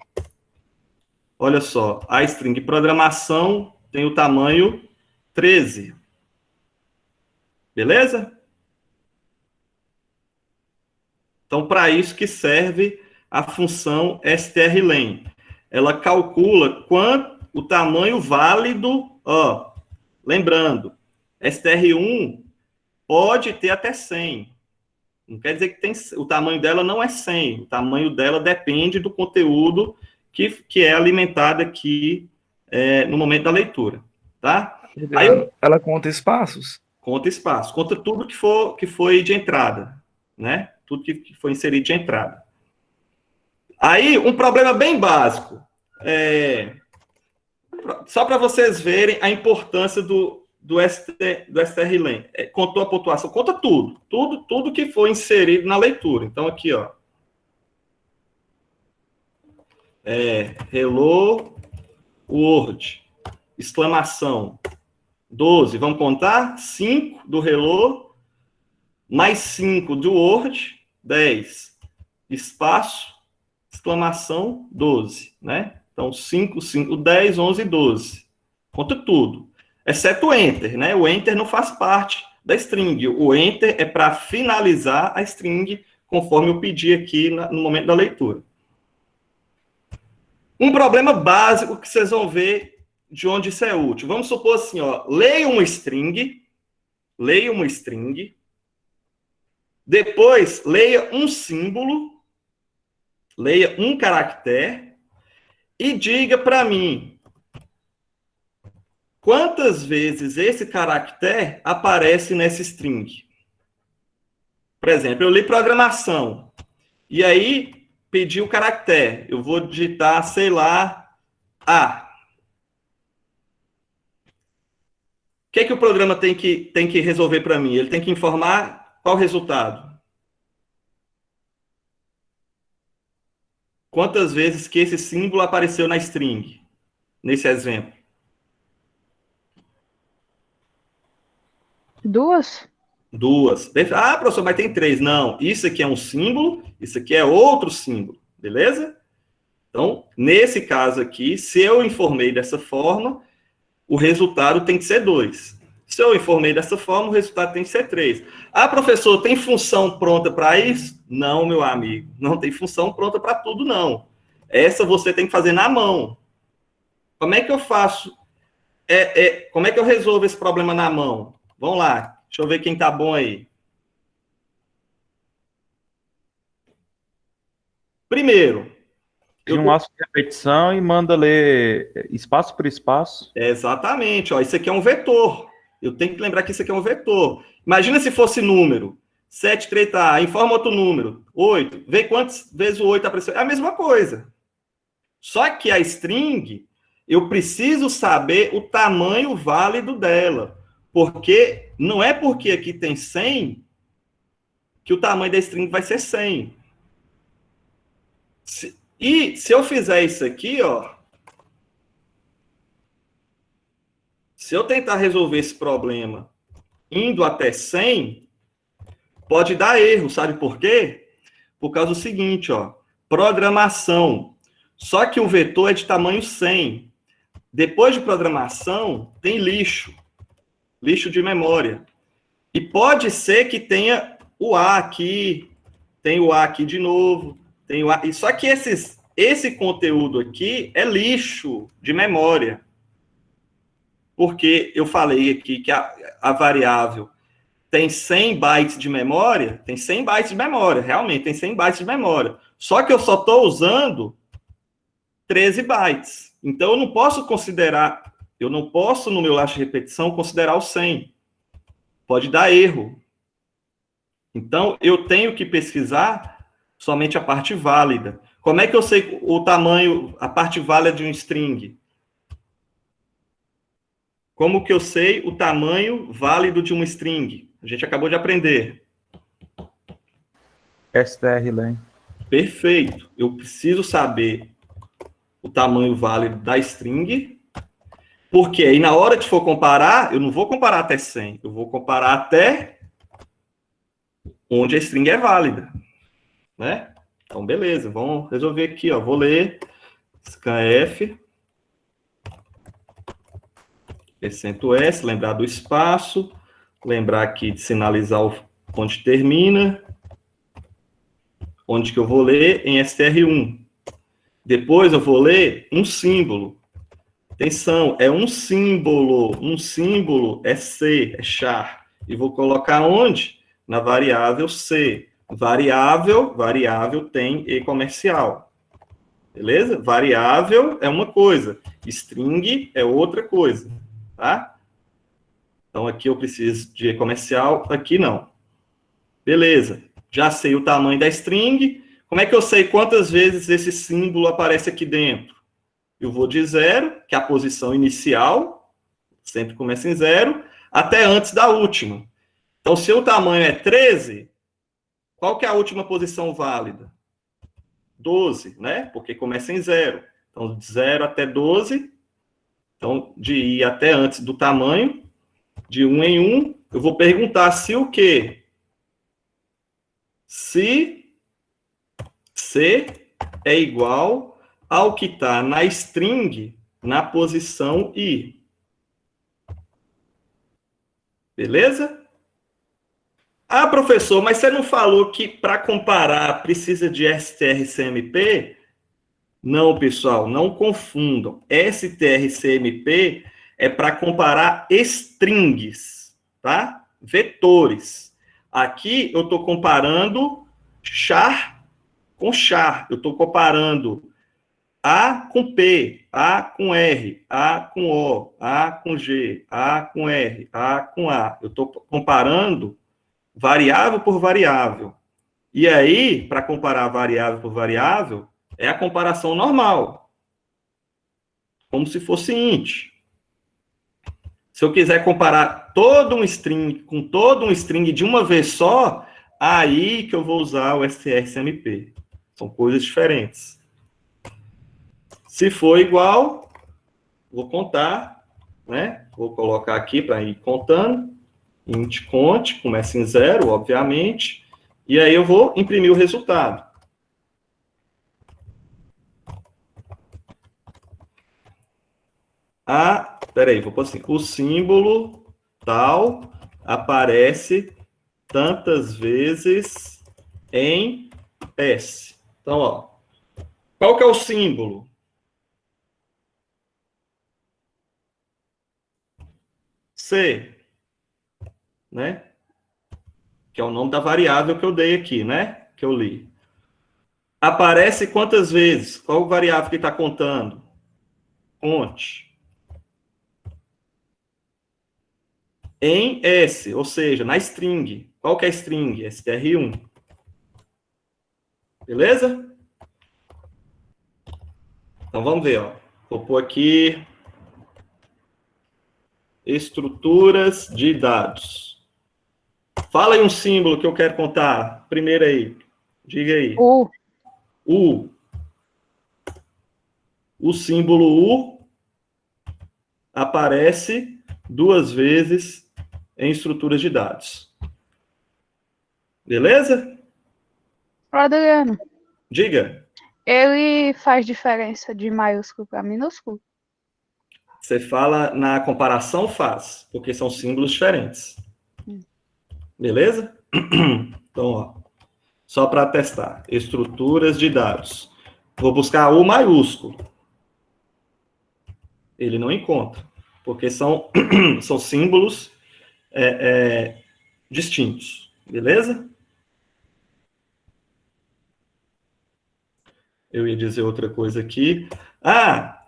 Olha só, a string programação tem o tamanho 13. Beleza? Então, para isso que serve a função strlen. Ela calcula o tamanho válido, ó, lembrando, str1 pode ter até 100. Não quer dizer que o tamanho dela não é 100. O tamanho dela depende do conteúdo que é alimentado aqui no momento da leitura. Tá? Aí, ela conta espaços? Conta espaço. Conta tudo que foi de entrada. Né? Tudo que foi inserido de entrada. Aí, um problema bem básico. Só para vocês verem a importância do strlen. Contou a pontuação, conta tudo. Tudo que foi inserido na leitura. Então, aqui, ó. Hello World. Exclamação. 12. Vamos contar? 5 do Hello. Mais 5 do Word. 10. Espaço. Exclamação. 12. Né? Então, 5, 10, 11, 12. Conta tudo. Exceto o Enter, né? O Enter não faz parte da string. O Enter é para finalizar a string, conforme eu pedi aqui no momento da leitura. Um problema básico que vocês vão ver de onde isso é útil. Vamos supor assim, ó, leia uma string, depois leia um símbolo, leia um caractere e diga para mim quantas vezes esse caractere aparece nessa string. Por exemplo, eu li programação, e aí pedi o caractere. Eu vou digitar, sei lá, A. O que o programa tem que resolver para mim? Ele tem que informar qual o resultado. Quantas vezes que esse símbolo apareceu na string, nesse exemplo? 2? 2. Ah, professor, mas tem 3. Não, isso aqui é um símbolo, isso aqui é outro símbolo, beleza? Então, nesse caso aqui, se eu informei dessa forma, o resultado tem que ser 2. Se eu informei dessa forma, o resultado tem que ser 3. Ah, professor, tem função pronta para isso? Não, meu amigo, não tem função pronta para tudo, não. Essa você tem que fazer na mão. Como é que eu faço? Como é que eu resolvo esse problema na mão? Vamos lá, deixa eu ver quem tá bom aí. Primeiro, Cria um aço de repetição e manda ler espaço por espaço. Exatamente, ó, isso aqui é um vetor. Eu tenho que lembrar que isso aqui é um vetor. Imagina se fosse número. 7, 3, tá, informa outro número. 8, vê quantas vezes o 8 apareceu. É a mesma coisa. Só que a string, eu preciso saber o tamanho válido dela. Porque não é porque aqui tem 100 que o tamanho da string vai ser 100. E se eu fizer isso aqui, ó, se eu tentar resolver esse problema indo até 100, pode dar erro, sabe por quê? Por causa do seguinte, ó, programação. Só que o vetor é de tamanho 100. Depois de programação, tem lixo de memória. E pode ser que tenha o A aqui, tem o A aqui de novo, tem o A. E só que esse conteúdo aqui é lixo de memória. Porque eu falei aqui que a variável tem 100 bytes de memória, tem 100 bytes de memória, realmente tem 100 bytes de memória. Só que eu só estou usando 13 bytes. Então, eu não posso considerar, eu não posso, no meu laço de repetição, considerar o 100. Pode dar erro. Então, eu tenho que pesquisar somente a parte válida. Como é que eu sei o tamanho, a parte válida de um string? Como que eu sei o tamanho válido de um string? A gente acabou de aprender. strlen. Perfeito. Eu preciso saber o tamanho válido da string, porque aí na hora de for comparar, eu não vou comparar até 100, eu vou comparar até onde a string é válida, né? Então, beleza, vamos resolver aqui, ó. Vou ler scanf, %s, lembrar do espaço, lembrar aqui de sinalizar onde termina, onde que eu vou ler em str1. Depois eu vou ler um símbolo. Atenção, é um símbolo é C, é char. E vou colocar onde? Na variável C. Variável tem e comercial. Beleza? Variável é uma coisa, string é outra coisa, tá? Então aqui eu preciso de e comercial, aqui não. Beleza, já sei o tamanho da string. Como é que eu sei quantas vezes esse símbolo aparece aqui dentro? Eu vou de 0, que é a posição inicial, sempre começa em 0, até antes da última. Então, se o tamanho é 13, qual que é a última posição válida? 12, né? Porque começa em 0. Então, de 0 até 12. Então, de ir até antes do tamanho, de 1 em 1, eu vou perguntar se o quê? Se C é igual ao que está na string na posição I. Beleza? Ah, professor, mas você não falou que para comparar precisa de strcmp? Não, pessoal, não confundam. strcmp é para comparar strings, tá? Vetores. Aqui eu estou comparando char com char. Eu estou comparando A com P, A com R, A com O, A com G, A com R, A com A. Eu estou comparando variável por variável. E aí, para comparar variável por variável, é a comparação normal. Como se fosse int. Se eu quiser comparar todo um string com todo um string de uma vez só, aí que eu vou usar o strcmp. São coisas diferentes. Se for igual, vou contar, né? Vou colocar aqui para ir contando. Int cont, começa em 0, obviamente. E aí eu vou imprimir o resultado. Peraí, vou pôr assim. O símbolo tal aparece tantas vezes em S. Então, ó. Qual que é o símbolo? C. Né? Que é o nome da variável que eu dei aqui, né? Que eu li. Aparece quantas vezes? Qual variável que está contando? Cont. Em S, ou seja, na string. Qual que é a string? str1. Beleza? Então, vamos ver, ó. Vou pôr aqui estruturas de dados. Fala aí um símbolo que eu quero contar. Primeiro aí. Diga aí. U. U. O símbolo U aparece 2 vezes em estruturas de dados. Beleza? Adriano, Diga. ele faz diferença de maiúsculo para minúsculo? Você fala na comparação, faz, porque são símbolos diferentes. Beleza? Então, ó, só para testar. Estruturas de dados. Vou buscar O maiúsculo. Ele não encontra, porque são símbolos distintos. Beleza? Eu ia dizer outra coisa aqui.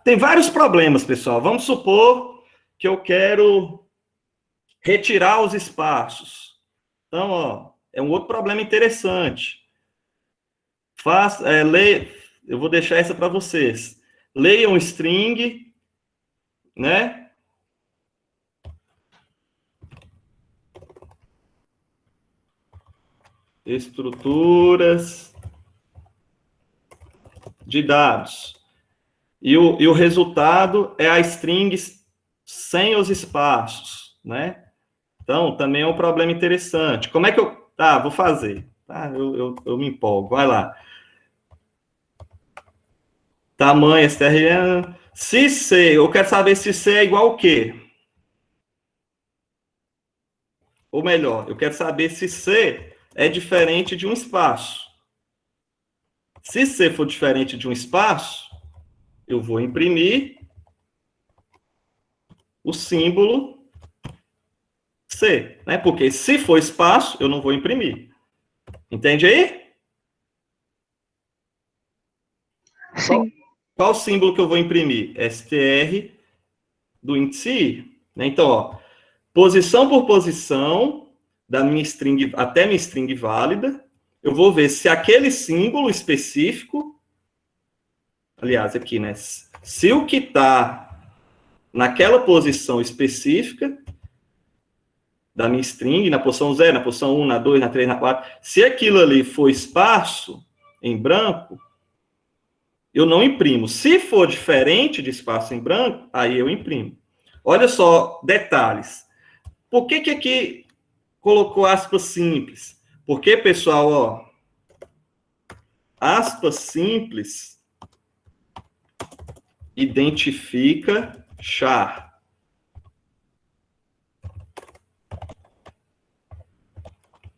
Tem vários problemas, pessoal. Vamos supor que eu quero retirar os espaços. Então, ó, é um outro problema interessante. Eu vou deixar essa para vocês. Leiam string, né? Estruturas de dados. E o resultado é a string sem os espaços, né? Então, também é um problema interessante. Como é que eu... vou fazer. Tá? Eu me empolgo. Vai lá. Tamanho, strn. Se C, eu quero saber se C é igual ao quê? Ou melhor, eu quero saber se C é diferente de um espaço. Se C for diferente de um espaço, eu vou imprimir o símbolo C, né? Porque se for espaço, eu não vou imprimir. Entende aí? Sim. Qual símbolo que eu vou imprimir? str do índice I. Né? Então, ó, posição por posição da minha string até minha string válida, eu vou ver se aquele símbolo específico, aliás, aqui, né? Se o que está naquela posição específica da minha string, na posição 0, na posição 1, na 2, na 3, na 4, se aquilo ali for espaço em branco, eu não imprimo. Se for diferente de espaço em branco, aí eu imprimo. Olha só, detalhes. Por que aqui colocou aspas simples? Porque, pessoal, ó, aspas simples identifica char.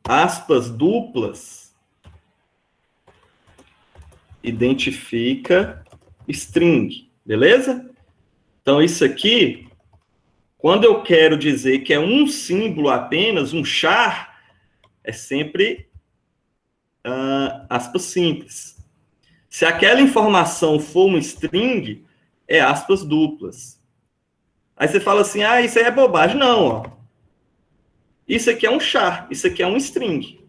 Aspas duplas identifica string, beleza? Então, isso aqui, quando eu quero dizer que é um símbolo apenas, um char, é sempre aspas simples. Se aquela informação for uma string, é aspas duplas. Aí você fala assim, isso aí é bobagem. Não, ó. Isso aqui é um char, isso aqui é um string.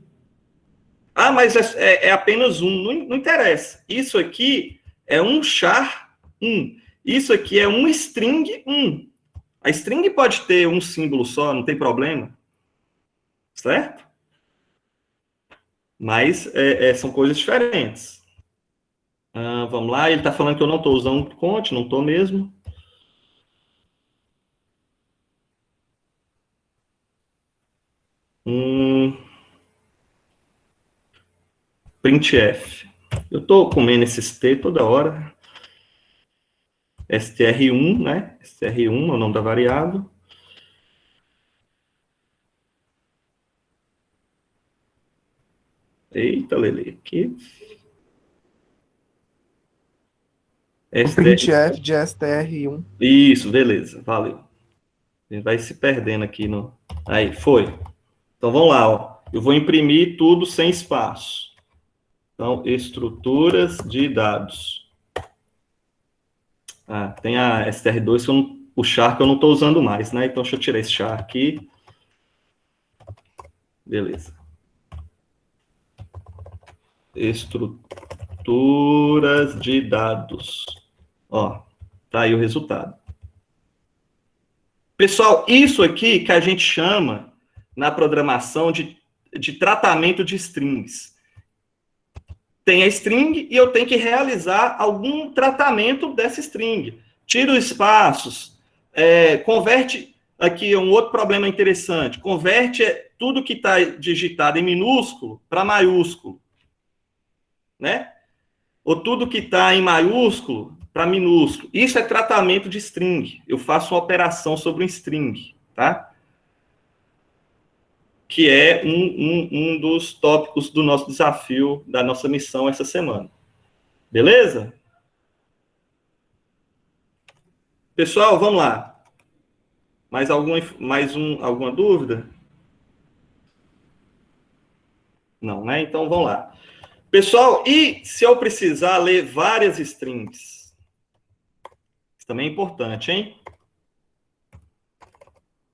Mas é apenas um. Não interessa. Isso aqui é um char 1. Isso aqui é um string 1. A string pode ter um símbolo só, não tem problema. Certo? Mas são coisas diferentes. Vamos lá, ele está falando que eu não estou usando cont, não estou mesmo. Printf. Eu estou comendo esses T toda hora. str1, né? str1 é o nome da variável. Eita, Lele, aqui. O printf de str1. Isso, beleza, valeu. A gente vai se perdendo aqui no... Aí, foi. Então, vamos lá, ó. Eu vou imprimir tudo sem espaço. Então, estruturas de dados. Tem a str2, o char que eu não estou usando mais, né? Então, deixa eu tirar esse char aqui. Beleza. Estruturas de dados. Ó, tá aí o resultado. Pessoal, isso aqui que a gente chama na programação de tratamento de strings. Tem a string e eu tenho que realizar algum tratamento dessa string. Tira os espaços, converte, aqui um outro problema interessante, converte tudo que está digitado em minúsculo para maiúsculo. Né? Ou tudo que está em maiúsculo para minúsculo. Isso é tratamento de string. Eu faço uma operação sobre um string, tá? que é um dos tópicos do nosso desafio, da nossa missão essa semana. Beleza? Pessoal, vamos lá. Alguma dúvida? Não, né? Então, vamos lá. Pessoal, e se eu precisar ler várias strings? Isso também é importante, hein?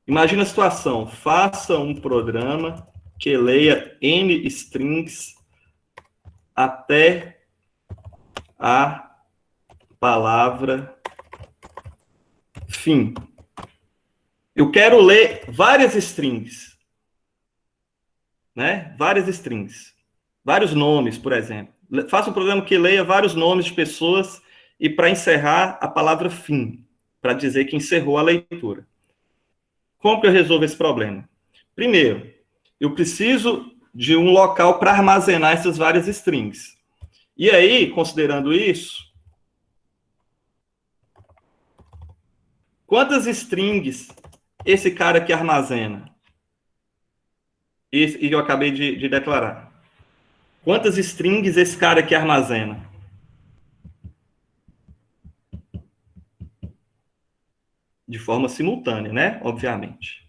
Imagina a situação. Faça um programa que leia N strings até a palavra fim. Eu quero ler várias strings, né? Várias strings. Vários nomes, por exemplo. Faça um programa que leia vários nomes de pessoas e para encerrar a palavra fim, para dizer que encerrou a leitura. Como que eu resolvo esse problema? Primeiro, eu preciso de um local para armazenar essas várias strings. E aí, considerando isso, quantas strings esse cara aqui armazena? E eu acabei de declarar. Quantas strings esse cara aqui armazena? De forma simultânea, né? Obviamente.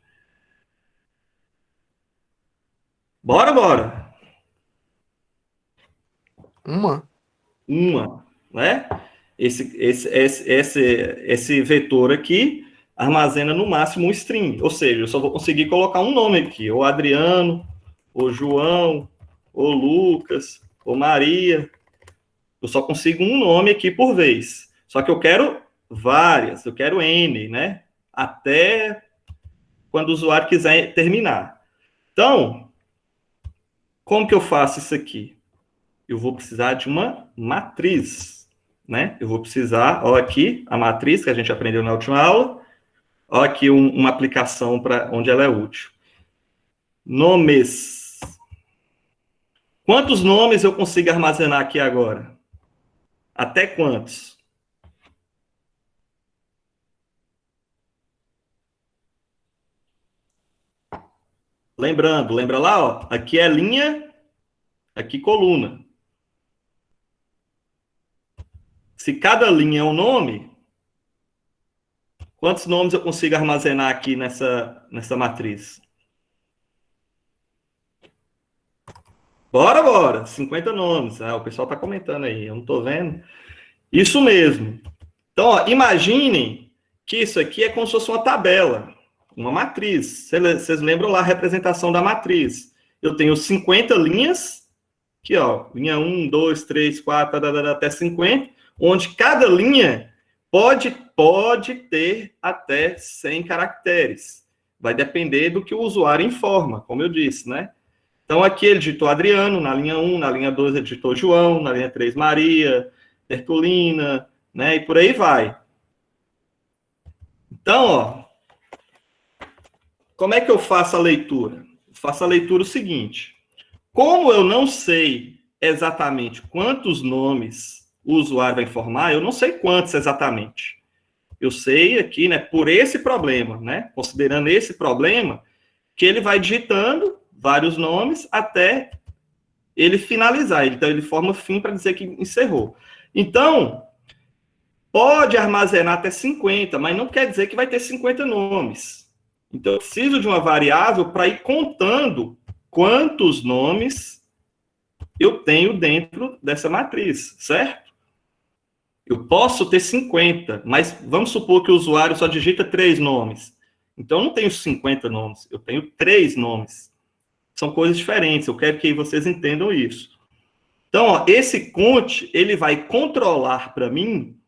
Bora! Uma, né? Esse vetor aqui armazena no máximo um string, ou seja, eu só vou conseguir colocar um nome aqui, ou Adriano, ou João, ou Lucas, ou Maria. Eu só consigo um nome aqui por vez. Só que eu quero várias, eu quero N, né? Até quando o usuário quiser terminar. Então, como que eu faço isso aqui? Eu vou precisar de uma matriz, né? Eu vou precisar, ó, aqui, a matriz que a gente aprendeu na última aula, ó, aqui uma aplicação para onde ela é útil. Nomes. Quantos nomes eu consigo armazenar aqui agora? Até quantos? Lembra lá, ó, aqui é linha, aqui coluna. Se cada linha é um nome, quantos nomes eu consigo armazenar aqui nessa matriz? Bora! 50 nomes. Ah, o pessoal está comentando aí, eu não estou vendo. Isso mesmo. Então, ó, imaginem que isso aqui é como se fosse uma tabela, uma matriz. Vocês lembram lá a representação da matriz? Eu tenho 50 linhas, aqui, ó, linha 1, 2, 3, 4, até 50, onde cada linha pode ter até 100 caracteres. Vai depender do que o usuário informa, como eu disse, né? Então, aqui ele digitou Adriano, na linha 1, na linha 2 ele digitou João, na linha 3 Maria, Tertulina, né? E por aí vai. Então, ó, como é que eu faço a leitura? Eu faço a leitura o seguinte. Como eu não sei exatamente quantos nomes o usuário vai informar, eu não sei quantos exatamente. Eu sei aqui, né, por esse problema, né, considerando esse problema, que ele vai digitando vários nomes até ele finalizar. Então, ele forma fim para dizer que encerrou. Então, pode armazenar até 50, mas não quer dizer que vai ter 50 nomes. Então, eu preciso de uma variável para ir contando quantos nomes eu tenho dentro dessa matriz, certo? Eu posso ter 50, mas vamos supor que o usuário só digita 3 nomes. Então, eu não tenho 50 nomes, eu tenho 3 nomes. São coisas diferentes, eu quero que vocês entendam isso. Então, ó, esse count, ele vai controlar para mim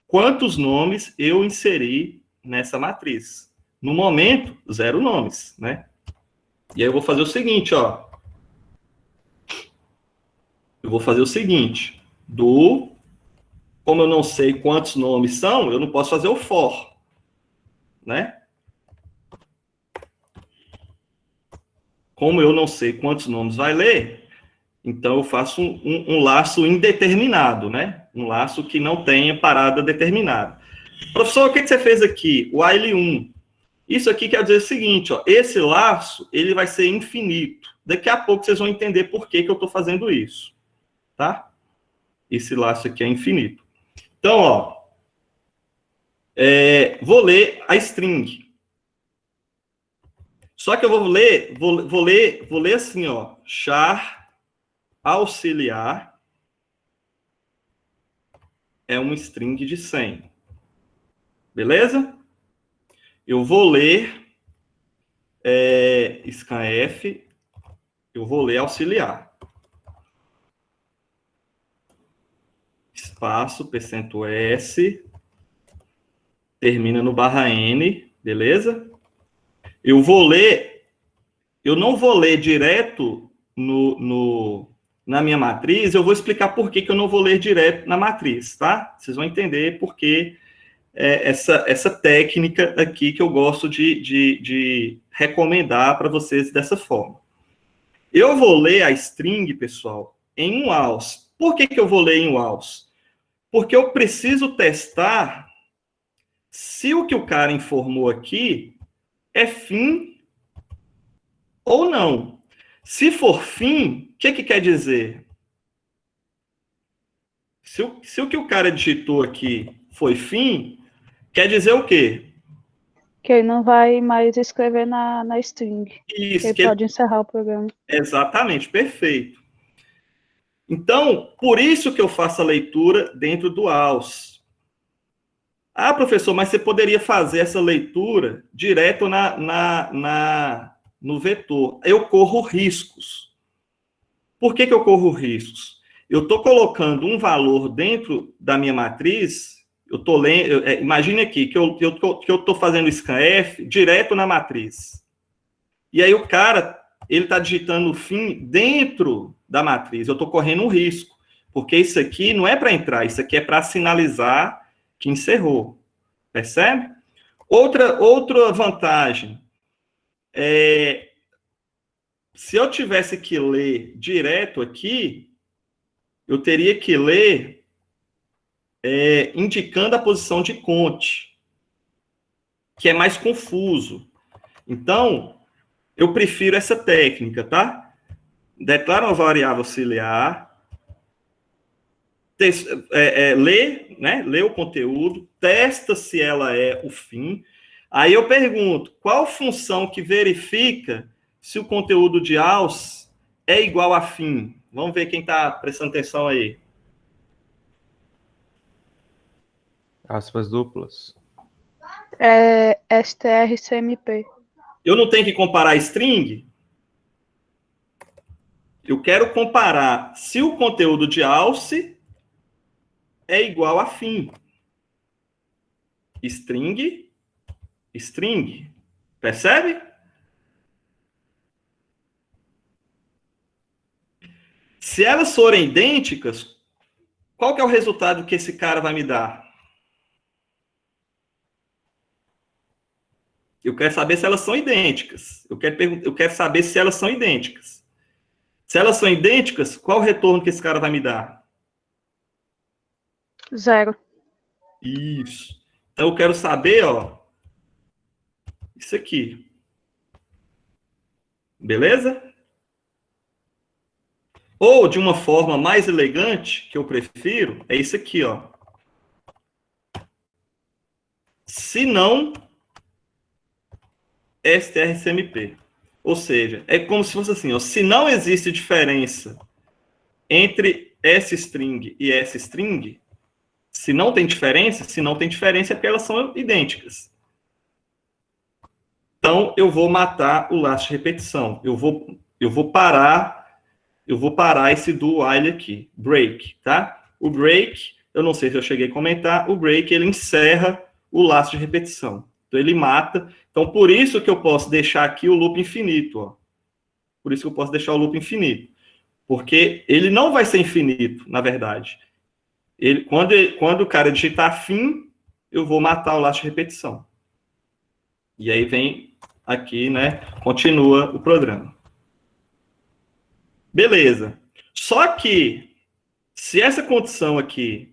quantos nomes eu inseri nessa matriz. No momento, 0 nomes, né? E aí eu vou fazer o seguinte, ó. Eu vou fazer o seguinte, como eu não sei quantos nomes são, eu não posso fazer o for, né? Como eu não sei quantos nomes vai ler, então eu faço um laço indeterminado, né? Um laço que não tenha parada determinada. Professor, o que você fez aqui? O while 1. Isso aqui quer dizer o seguinte, ó, esse laço, ele vai ser infinito. Daqui a pouco vocês vão entender por que eu estou fazendo isso, tá? Esse laço aqui é infinito. Então, ó, vou ler a string. Só que eu vou ler assim, ó, char auxiliar é uma string de 100. Beleza? Eu vou ler scanf, eu vou ler auxiliar. Espaço, %s, termina no /n, beleza? Eu não vou ler direto na minha matriz, eu vou explicar por que eu não vou ler direto na matriz, tá? Vocês vão entender por que essa técnica aqui que eu gosto de recomendar para vocês dessa forma. Eu vou ler a string, pessoal, em um else. Por que eu vou ler em um else? Porque eu preciso testar se o que o cara informou aqui é fim ou não. Se for fim, o que quer dizer? Se o que o cara digitou aqui foi fim, quer dizer o quê? Que ele não vai mais escrever na string. Isso, ele pode encerrar o programa. Exatamente, perfeito. Então, por isso que eu faço a leitura dentro do else. Ah, professor, mas você poderia fazer essa leitura direto no vetor. Eu corro riscos. Por que eu corro riscos? Eu estou colocando um valor dentro da minha matriz, eu estou lendo, imagine aqui que eu estou fazendo scanf direto na matriz. E aí o cara, ele está digitando o fim dentro da matriz. Eu estou correndo um risco, porque isso aqui não é para entrar, isso aqui é para sinalizar que encerrou. Percebe? Outra vantagem. Se eu tivesse que ler direto aqui, eu teria que ler indicando a posição de conte, que é mais confuso. Então, eu prefiro essa técnica, tá? Declara uma variável auxiliar, lê o conteúdo, testa se ela é o fim. Aí eu pergunto, qual função que verifica se o conteúdo de else é igual a fim? Vamos ver quem está prestando atenção aí. Aspas duplas. strcmp. Eu não tenho que comparar string? Eu quero comparar se o conteúdo de else é igual a fim. String, string. Percebe? Se elas forem idênticas, qual que é o resultado que esse cara vai me dar? Eu quero saber se elas são idênticas. Eu quero saber se elas são idênticas. Se elas são idênticas, qual o retorno que esse cara vai me dar? 0. Isso. Então, eu quero saber, ó, isso aqui. Beleza? Ou, de uma forma mais elegante, que eu prefiro, é isso aqui, ó. Se não, strcmp. Ou seja, é como se fosse assim, ó, se não existe diferença entre string e string, se não tem diferença é porque elas são idênticas. Então, eu vou matar o laço de repetição. Eu vou parar esse do while aqui, break, tá? O break, eu não sei se eu cheguei a comentar, o break, ele encerra o laço de repetição. Então, ele mata. Então, por isso que eu posso deixar aqui o loop infinito, ó. Por isso que eu posso deixar o loop infinito. Porque ele não vai ser infinito, na verdade. Quando o cara digitar fim, eu vou matar o laço de repetição. E aí vem aqui, né? Continua o programa. Beleza. Só que, se essa condição aqui,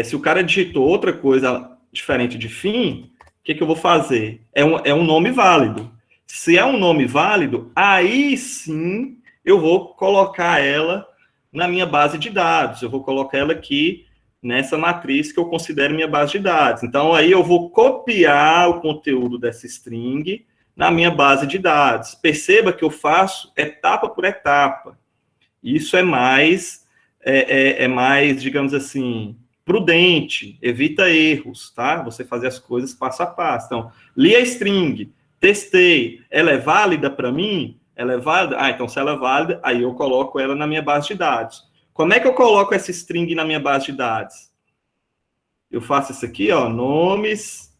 se o cara digitou outra coisa diferente de fim, que eu vou fazer? É um nome válido. Se é um nome válido, aí sim eu vou colocar ela na minha base de dados. Eu vou colocar ela aqui nessa matriz que eu considero minha base de dados. Então, aí eu vou copiar o conteúdo dessa string na minha base de dados. Perceba que eu faço etapa por etapa. Isso é mais, digamos assim, prudente, evita erros, tá? Você fazer as coisas passo a passo. Então, li a string, testei, ela é válida para mim? Ela é válida? Ah, então se ela é válida, aí eu coloco ela na minha base de dados. Como é que eu coloco essa string na minha base de dados? Eu faço isso aqui, ó, nomes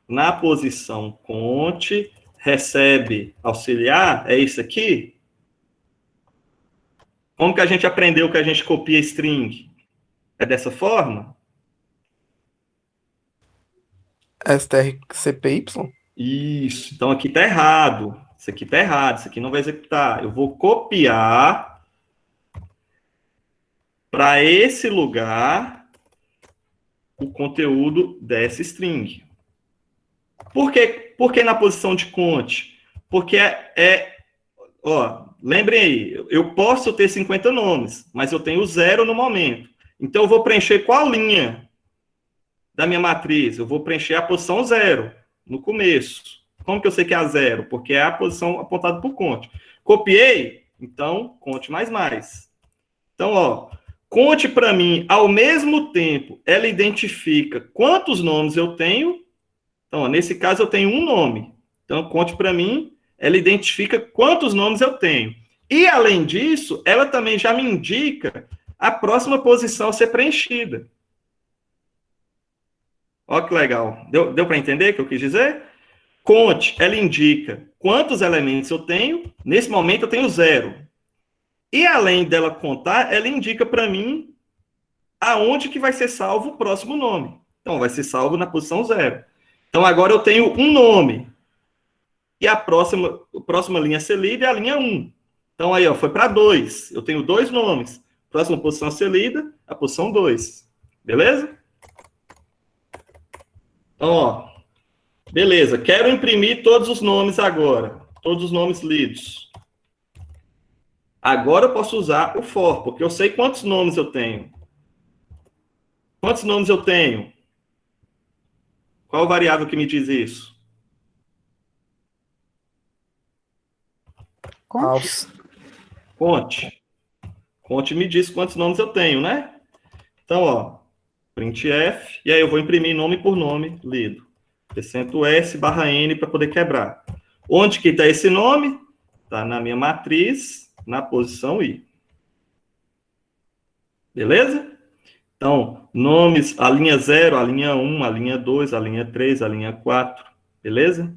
na posição cont, recebe auxiliar, é isso aqui? Como que a gente aprendeu que a gente copia string? É dessa forma? strcpy? Isso. Então aqui está errado. Isso aqui está errado. Isso aqui não vai executar. Eu vou copiar para esse lugar o conteúdo dessa string. Por que na posição de cont? Porque ó, lembrem aí, eu posso ter 50 nomes, mas eu tenho 0 no momento. Então eu vou preencher qual linha da minha matriz? Eu vou preencher a posição 0 no começo. Como que eu sei que é a 0? Porque é a posição apontada por cont. Copiei? Então, cont mais mais. Então, ó, cont para mim, ao mesmo tempo, ela identifica quantos nomes eu tenho. Então, ó, nesse caso, eu tenho um nome. Então, cont para mim, ela identifica quantos nomes eu tenho. E, além disso, ela também já me indica a próxima posição a ser preenchida. Olha que legal. Deu para entender o que eu quis dizer? Cont, ela indica quantos elementos eu tenho. Nesse momento, eu tenho 0. E, além dela contar, ela indica para mim aonde que vai ser salvo o próximo nome. Então, vai ser salvo na posição 0. Então, agora eu tenho um nome. E a próxima linha a ser lida é a linha 1. Então, aí, ó, foi para 2. Eu tenho 2 nomes. Próxima posição a ser lida, a posição 2. Beleza? Então, ó, beleza. Quero imprimir todos os nomes agora. Todos os nomes lidos. Agora eu posso usar o for, porque eu sei quantos nomes eu tenho. Quantos nomes eu tenho? Qual variável que me diz isso? Cont? Cont. Cont me diz quantos nomes eu tenho, né? Então, ó, printf, e aí eu vou imprimir nome por nome lido. %s/n para poder quebrar. Onde que está esse nome? Está na minha matriz, na posição i. Beleza? Então, nomes, a linha 0, a linha 1, a linha 2, a linha 3, a linha 4. Beleza?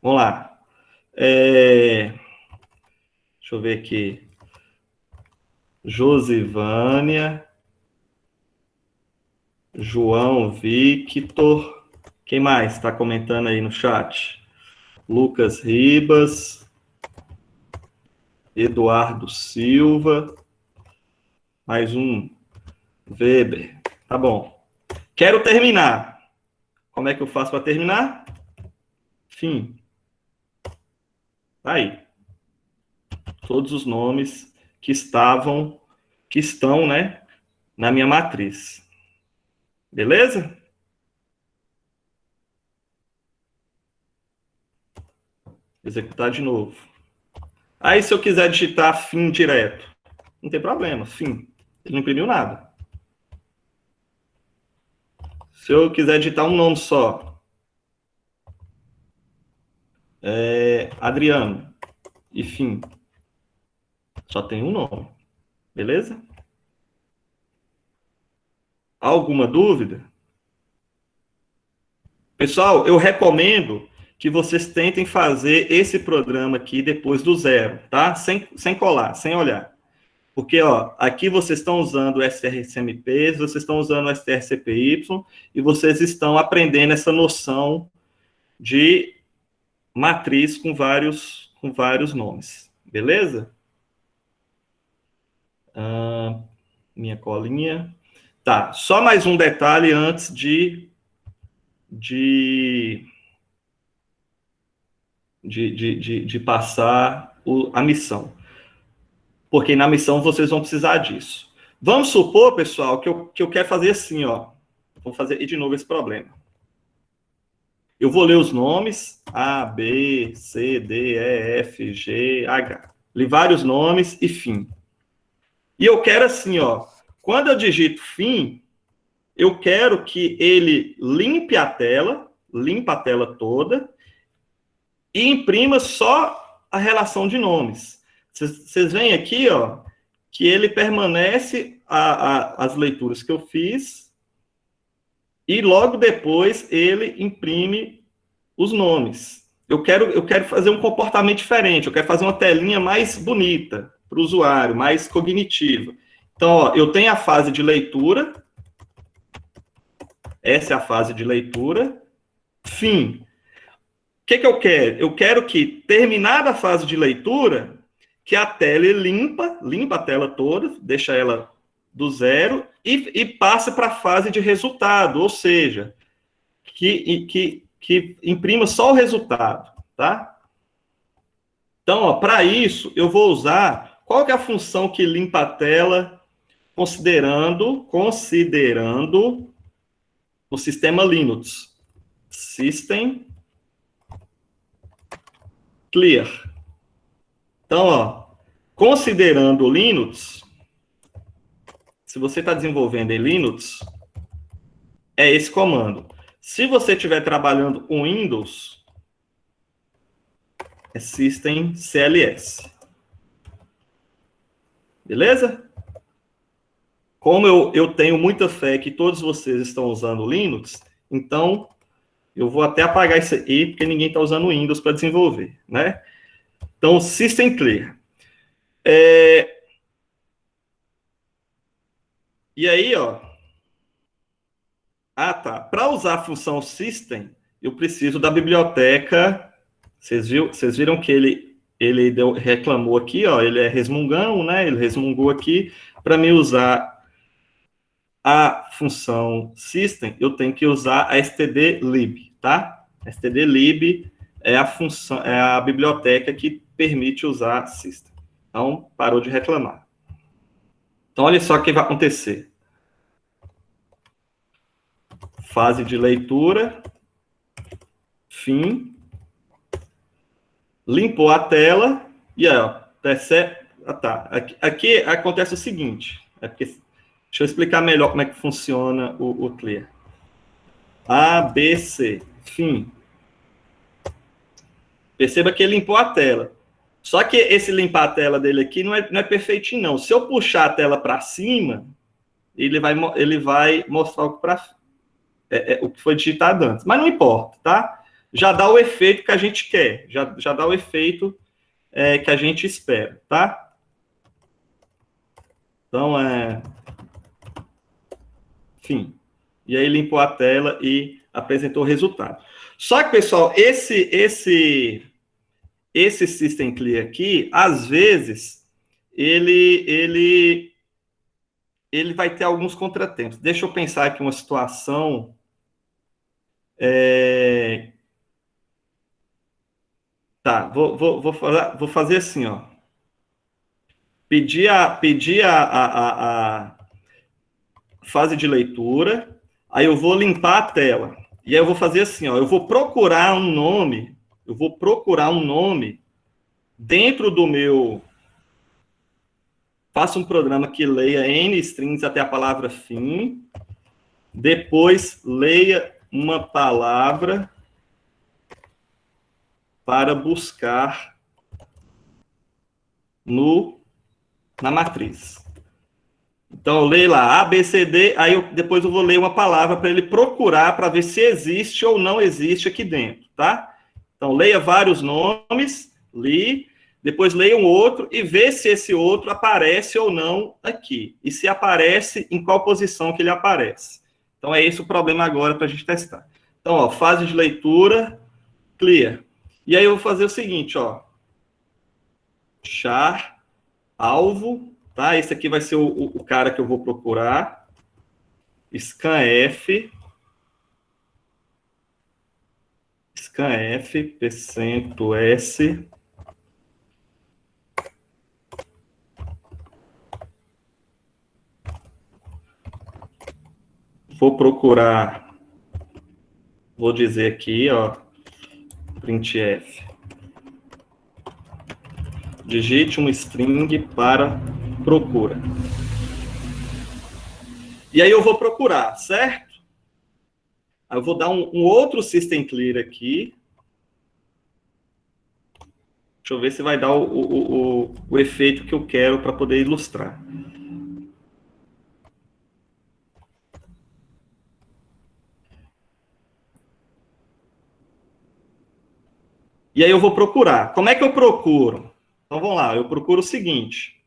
Vamos lá. Deixa eu ver aqui. Josivânia, João Victor, quem mais está comentando aí no chat? Lucas Ribas, Eduardo Silva, mais um, Weber. Tá bom. Quero terminar. Como é que eu faço para terminar? Fim. Tá aí. Todos os nomes que estão, né, na minha matriz. Beleza? Executar de novo. Aí, se eu quiser digitar fim direto, não tem problema, fim. Ele não imprimiu nada. Se eu quiser digitar um nome só, Adriano, e fim, só tem um nome. Beleza? Alguma dúvida? Pessoal, eu recomendo que vocês tentem fazer esse programa aqui depois do 0, tá? Sem colar, sem olhar. Porque, ó, aqui vocês estão usando o strcmp, vocês estão usando o strcpy, e vocês estão aprendendo essa noção de matriz com vários nomes. Beleza? minha colinha. Tá, só mais um detalhe antes de passar a missão. Porque na missão vocês vão precisar disso. Vamos supor, pessoal, que eu quero fazer assim, ó. Vou fazer de novo esse problema. Eu vou ler os nomes, A, B, C, D, E, F, G, H. Li vários nomes e fim. E eu quero assim, ó. Quando eu digito fim, eu quero que ele limpa a tela toda, e imprima só a relação de nomes. Vocês veem aqui, ó, que ele permanece as leituras que eu fiz, e logo depois ele imprime os nomes. Eu quero fazer um comportamento diferente, eu quero fazer uma telinha mais bonita para o usuário, mais cognitiva. Então, ó, eu tenho a fase de leitura, essa é a fase de leitura, fim. O que eu quero? Eu quero que, terminada a fase de leitura, que a tela limpa a tela toda, deixa ela do zero, e passe para a fase de resultado, ou seja, que imprima só o resultado, tá? Então, para isso, eu vou usar... Qual que é a função que limpa a tela, considerando o sistema Linux? System Clear. Então, ó, considerando o Linux, se você está desenvolvendo em Linux, é esse comando. Se você estiver trabalhando com Windows, é System CLS. Beleza? Como eu tenho muita fé que todos vocês estão usando o Linux, então eu vou até apagar isso aí, porque ninguém está usando o Windows para desenvolver, né? Então, System Clear. E aí, ó... Ah, tá. Para usar a função System, eu preciso da biblioteca. Vocês viram que ele reclamou aqui, ó, ele é resmungão, né? Ele resmungou aqui. Para me usar a função system, eu tenho que usar a stdlib, tá? Stdlib é a biblioteca que permite usar system. Então, parou de reclamar. Então, olha só o que vai acontecer. Fase de leitura, fim, limpou a tela, e aí, ó, percebe? Ah, tá. Aqui acontece o seguinte, deixa eu explicar melhor como é que funciona o clear. A, B, C, fim. Perceba que ele limpou a tela. Só que esse limpar a tela dele aqui não é perfeitinho, não. Se eu puxar a tela para cima, ele vai mostrar o que foi digitado antes. Mas não importa, tá? Já dá o efeito que a gente quer. Já dá o efeito que a gente espera, tá? Então, fim. E aí limpou a tela e apresentou o resultado. Só que, pessoal, esse System Clear aqui, às vezes, ele vai ter alguns contratempos. Deixa eu pensar aqui uma situação... Tá, vou fazer assim, ó. Pedir a fase de leitura, aí eu vou limpar a tela. E aí eu vou fazer assim, ó, eu vou procurar um nome dentro do meu... Faço um programa que leia N strings até a palavra fim, depois leia uma palavra para buscar na matriz. Então, eu leio lá A, B, C, D, aí depois eu vou ler uma palavra para ele procurar, para ver se existe ou não existe aqui dentro, tá? Então, leia vários nomes, depois leia um outro e vê se esse outro aparece ou não aqui. E se aparece, em qual posição que ele aparece. Então, é esse o problema agora para a gente testar. Então, ó, fase de leitura, clear. E aí eu vou fazer o seguinte, ó. Char, alvo, tá? Esse aqui vai ser o cara que eu vou procurar. scanf, %s, vou procurar, vou dizer aqui, ó, printf, digite um string para procura. E aí eu vou procurar, certo? Aí eu vou dar um outro system clear aqui. Deixa eu ver se vai dar o efeito que eu quero para poder ilustrar. E aí eu vou procurar. Como é que eu procuro? Então vamos lá, eu procuro o seguinte.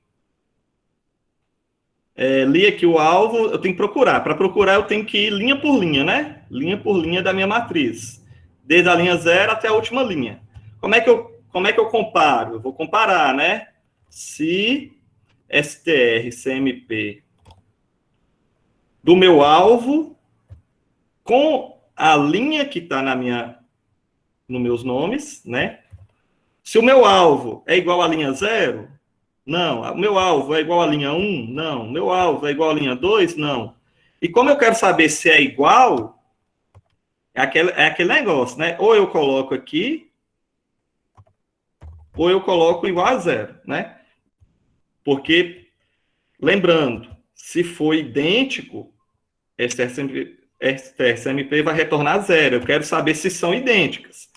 Li aqui o alvo, eu tenho que procurar. Para procurar, eu tenho que ir linha por linha, né? Linha por linha da minha matriz. Desde a linha 0 até a última linha. Como é que eu comparo? Eu vou comparar, né? Se str cmp do meu alvo com a linha que está nos meus nomes, né? Se o meu alvo é igual à linha 0, não. O meu alvo é igual à linha 1, não. O meu alvo é igual à linha 2, não. E como eu quero saber se é igual, é aquele negócio, né? Ou eu coloco aqui, ou eu coloco igual a 0, né? Porque, lembrando, se for idêntico, strcmp vai retornar 0. Eu quero saber se são idênticas.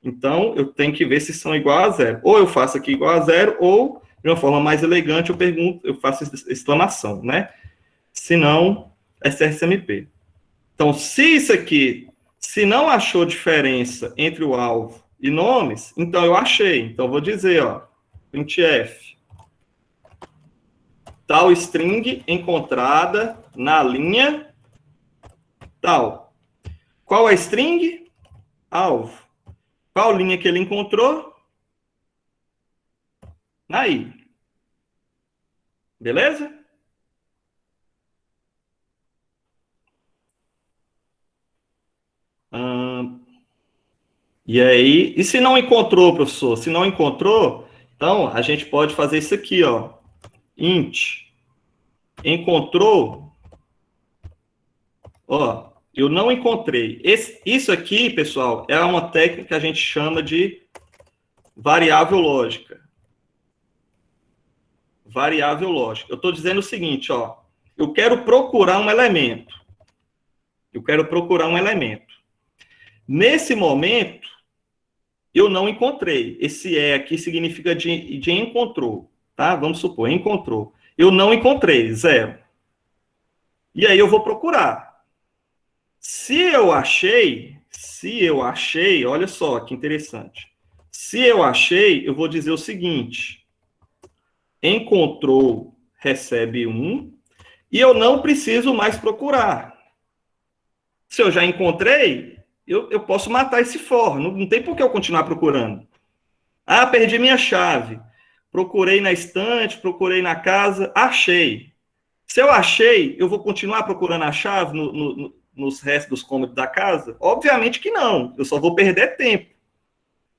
Então, eu tenho que ver se são igual a 0. Ou eu faço aqui igual a 0, ou, de uma forma mais elegante, eu faço exclamação, né? Se não, strcmp. Então, se isso aqui, se não achou diferença entre o alvo e nomes, então eu achei. Então, eu vou dizer, ó, printf, tal string encontrada na linha tal. Qual é a string? Alvo. Qual linha que ele encontrou? Aí. Beleza? E aí, e se não encontrou, professor? Se não encontrou, então a gente pode fazer isso aqui, ó. Int encontrou. Ó, eu não encontrei. Isso aqui, pessoal, é uma técnica que a gente chama de variável lógica. Variável lógica. Eu estou dizendo o seguinte, ó. Eu quero procurar um elemento. Nesse momento, eu não encontrei. Esse aqui significa de encontrou, tá? Vamos supor, encontrou. Eu não encontrei, 0. E aí eu vou procurar. Se eu achei, olha só que interessante. Se eu achei, eu vou dizer o seguinte. Encontrou, recebe 1. E eu não preciso mais procurar. Se eu já encontrei, eu posso matar esse for. Não tem por que eu continuar procurando. Ah, perdi minha chave. Procurei na estante, procurei na casa, achei. Se eu achei, eu vou continuar procurando a chave nos restos dos cômodos da casa? Obviamente que não. Eu só vou perder tempo.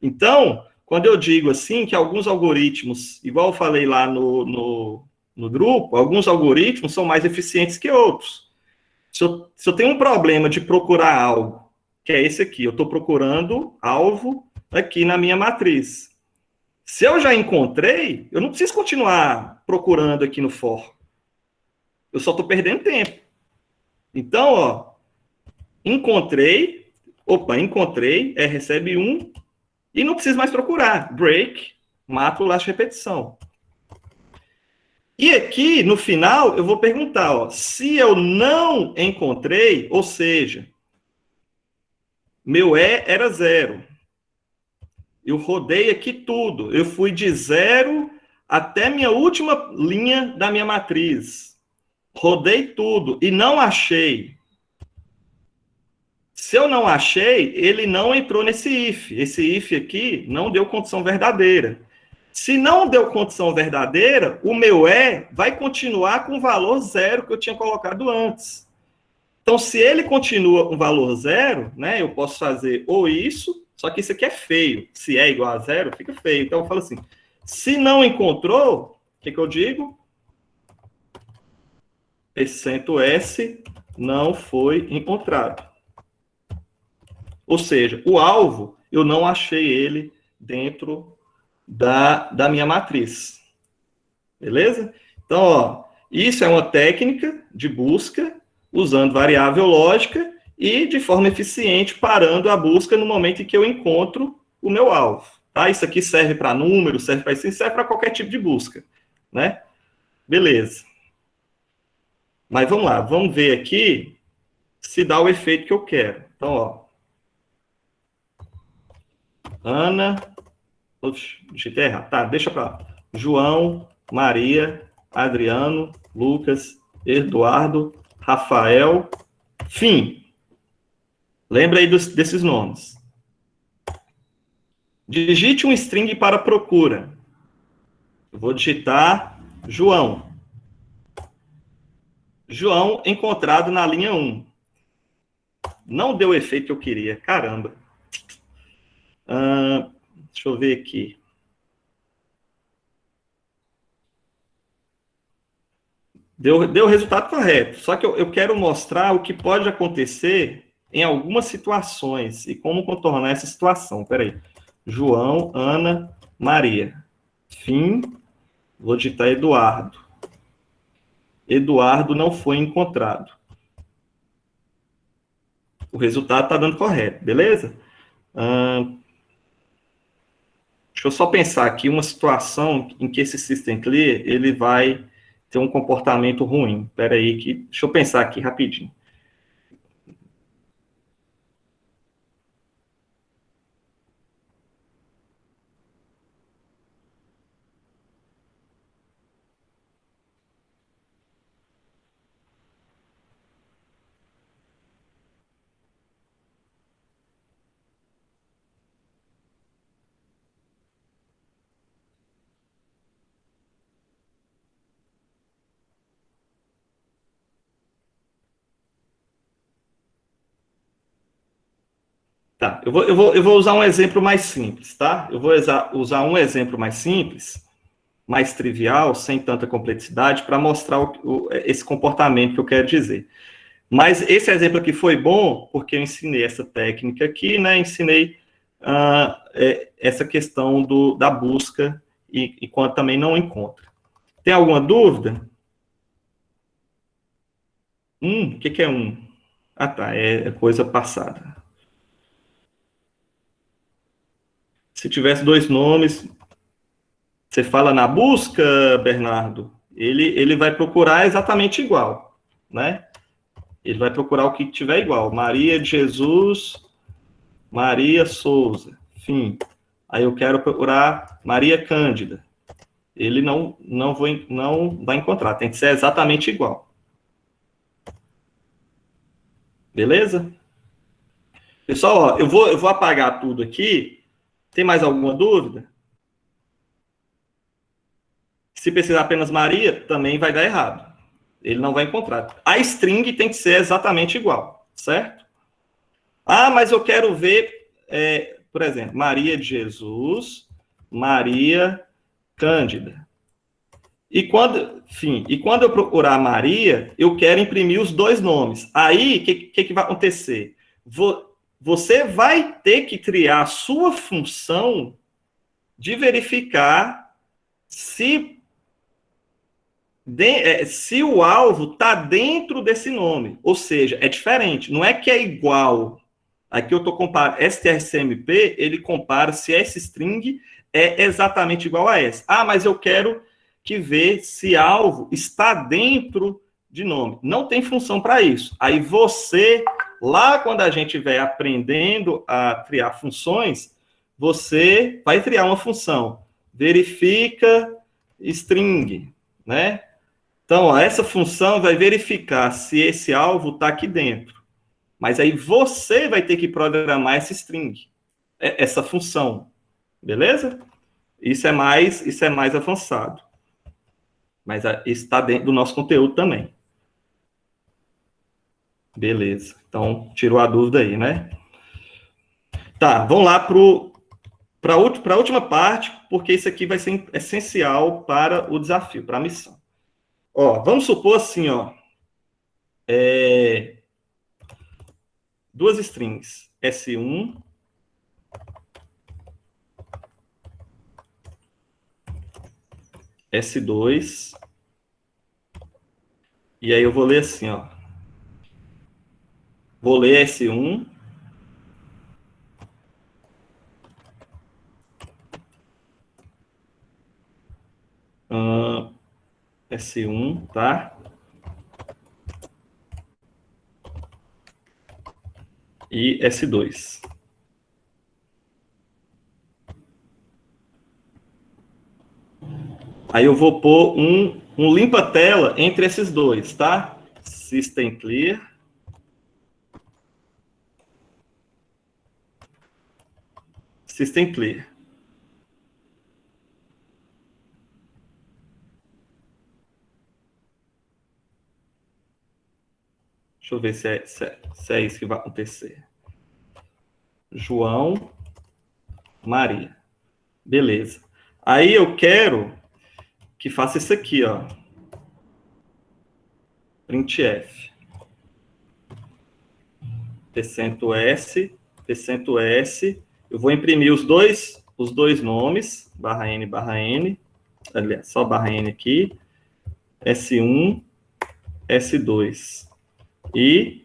Então, quando eu digo assim, que alguns algoritmos, igual eu falei lá no grupo, alguns algoritmos são mais eficientes que outros. Se eu tenho um problema de procurar algo, que é esse aqui, eu estou procurando alvo aqui na minha matriz. Se eu já encontrei, eu não preciso continuar procurando aqui no for. Eu só estou perdendo tempo. Então, ó, encontrei, recebe 1, e não preciso mais procurar. Break, mato o laço de repetição. E aqui, no final, eu vou perguntar, ó, se eu não encontrei, ou seja, meu E era 0. Eu rodei aqui tudo. Eu fui de 0 até minha última linha da minha matriz. Rodei tudo e não achei. Se eu não achei, ele não entrou nesse if. Esse if aqui não deu condição verdadeira. Se não deu condição verdadeira, o meu vai continuar com o valor 0 que eu tinha colocado antes. Então, se ele continua com valor 0, né, eu posso fazer ou isso, só que isso aqui é feio. Se é igual a 0, fica feio. Então, eu falo assim, se não encontrou, o que eu digo? %S não foi encontrado. Ou seja, o alvo, eu não achei ele dentro da minha matriz. Beleza? Então, ó, isso é uma técnica de busca usando variável lógica e de forma eficiente parando a busca no momento em que eu encontro o meu alvo. Tá? Isso aqui serve para número, serve para isso, serve para qualquer tipo de busca. Né? Beleza. Mas vamos lá, vamos ver aqui se dá o efeito que eu quero. Então, ó. Ana... Oxe, digitei errado. Tá, deixa para lá. João, Maria, Adriano, Lucas, Eduardo, Rafael, Fim. Lembra aí desses nomes. Digite um string para procura. Eu vou digitar João. João encontrado na linha 1. Não deu o efeito que eu queria. Caramba. Deixa eu ver aqui. Deu o resultado correto. Só que eu quero mostrar o que pode acontecer em algumas situações e como contornar essa situação. Espera aí. João, Ana, Maria. Fim. Vou digitar Eduardo. Eduardo não foi encontrado. O resultado está dando correto, beleza? Deixa eu só pensar aqui uma situação em que esse system clear ele vai ter um comportamento ruim. Espera aí, deixa eu pensar aqui rapidinho. Tá, eu vou usar um exemplo mais simples, tá? Eu vou usar um exemplo mais simples, mais trivial, sem tanta complexidade, para mostrar esse comportamento que eu quero dizer. Mas esse exemplo aqui foi bom, porque eu ensinei essa técnica aqui, né? Ensinei essa questão da busca e quando também não encontra. Tem alguma dúvida? O que é Ah, tá, é coisa passada. Se tivesse dois nomes, você fala na busca, Bernardo, ele vai procurar exatamente igual, né? Ele vai procurar o que tiver igual. Maria de Jesus, Maria Souza, fim. Aí eu quero procurar Maria Cândida. Ele não vai encontrar, tem que ser exatamente igual. Beleza? Pessoal, ó, eu vou apagar tudo aqui. Tem mais alguma dúvida? Se precisar apenas Maria, também vai dar errado. Ele não vai encontrar. A string tem que ser exatamente igual, certo? Ah, mas eu quero ver, por exemplo, Maria de Jesus, Maria Cândida. E quando eu procurar Maria, eu quero imprimir os dois nomes. Aí, o que vai acontecer? Você vai ter que criar a sua função de verificar se o alvo está dentro desse nome. Ou seja, é diferente. Não é que é igual. Aqui eu estou comparando. strcmp, ele compara se essa string é exatamente igual a essa. Ah, mas eu quero ver se alvo está dentro de nome. Não tem função para isso. Aí você, lá quando a gente estiver aprendendo a criar funções, você vai criar uma função. Verifica string, né? Então, ó, essa função vai verificar se esse alvo está aqui dentro. Mas aí você vai ter que programar essa string, essa função. Beleza? Isso é mais avançado. Mas isso está dentro do nosso conteúdo também. Beleza. Então, tirou a dúvida aí, né? Tá, vamos lá para a última parte, porque isso aqui vai ser essencial para o desafio, para a missão. Ó, vamos supor assim, ó. Duas strings, S1 S2, e aí eu vou ler assim, ó. Vou ler S1, S1, tá? E S2. Aí eu vou pôr um limpa-tela entre esses dois, tá? System clear. System clear. Deixa eu ver se é isso que vai acontecer. João, Maria. Beleza. Aí eu quero que faça isso aqui, ó. Printf. %s, %s. Eu vou imprimir os dois nomes, /n. Aliás, só /n aqui. S1, S2. E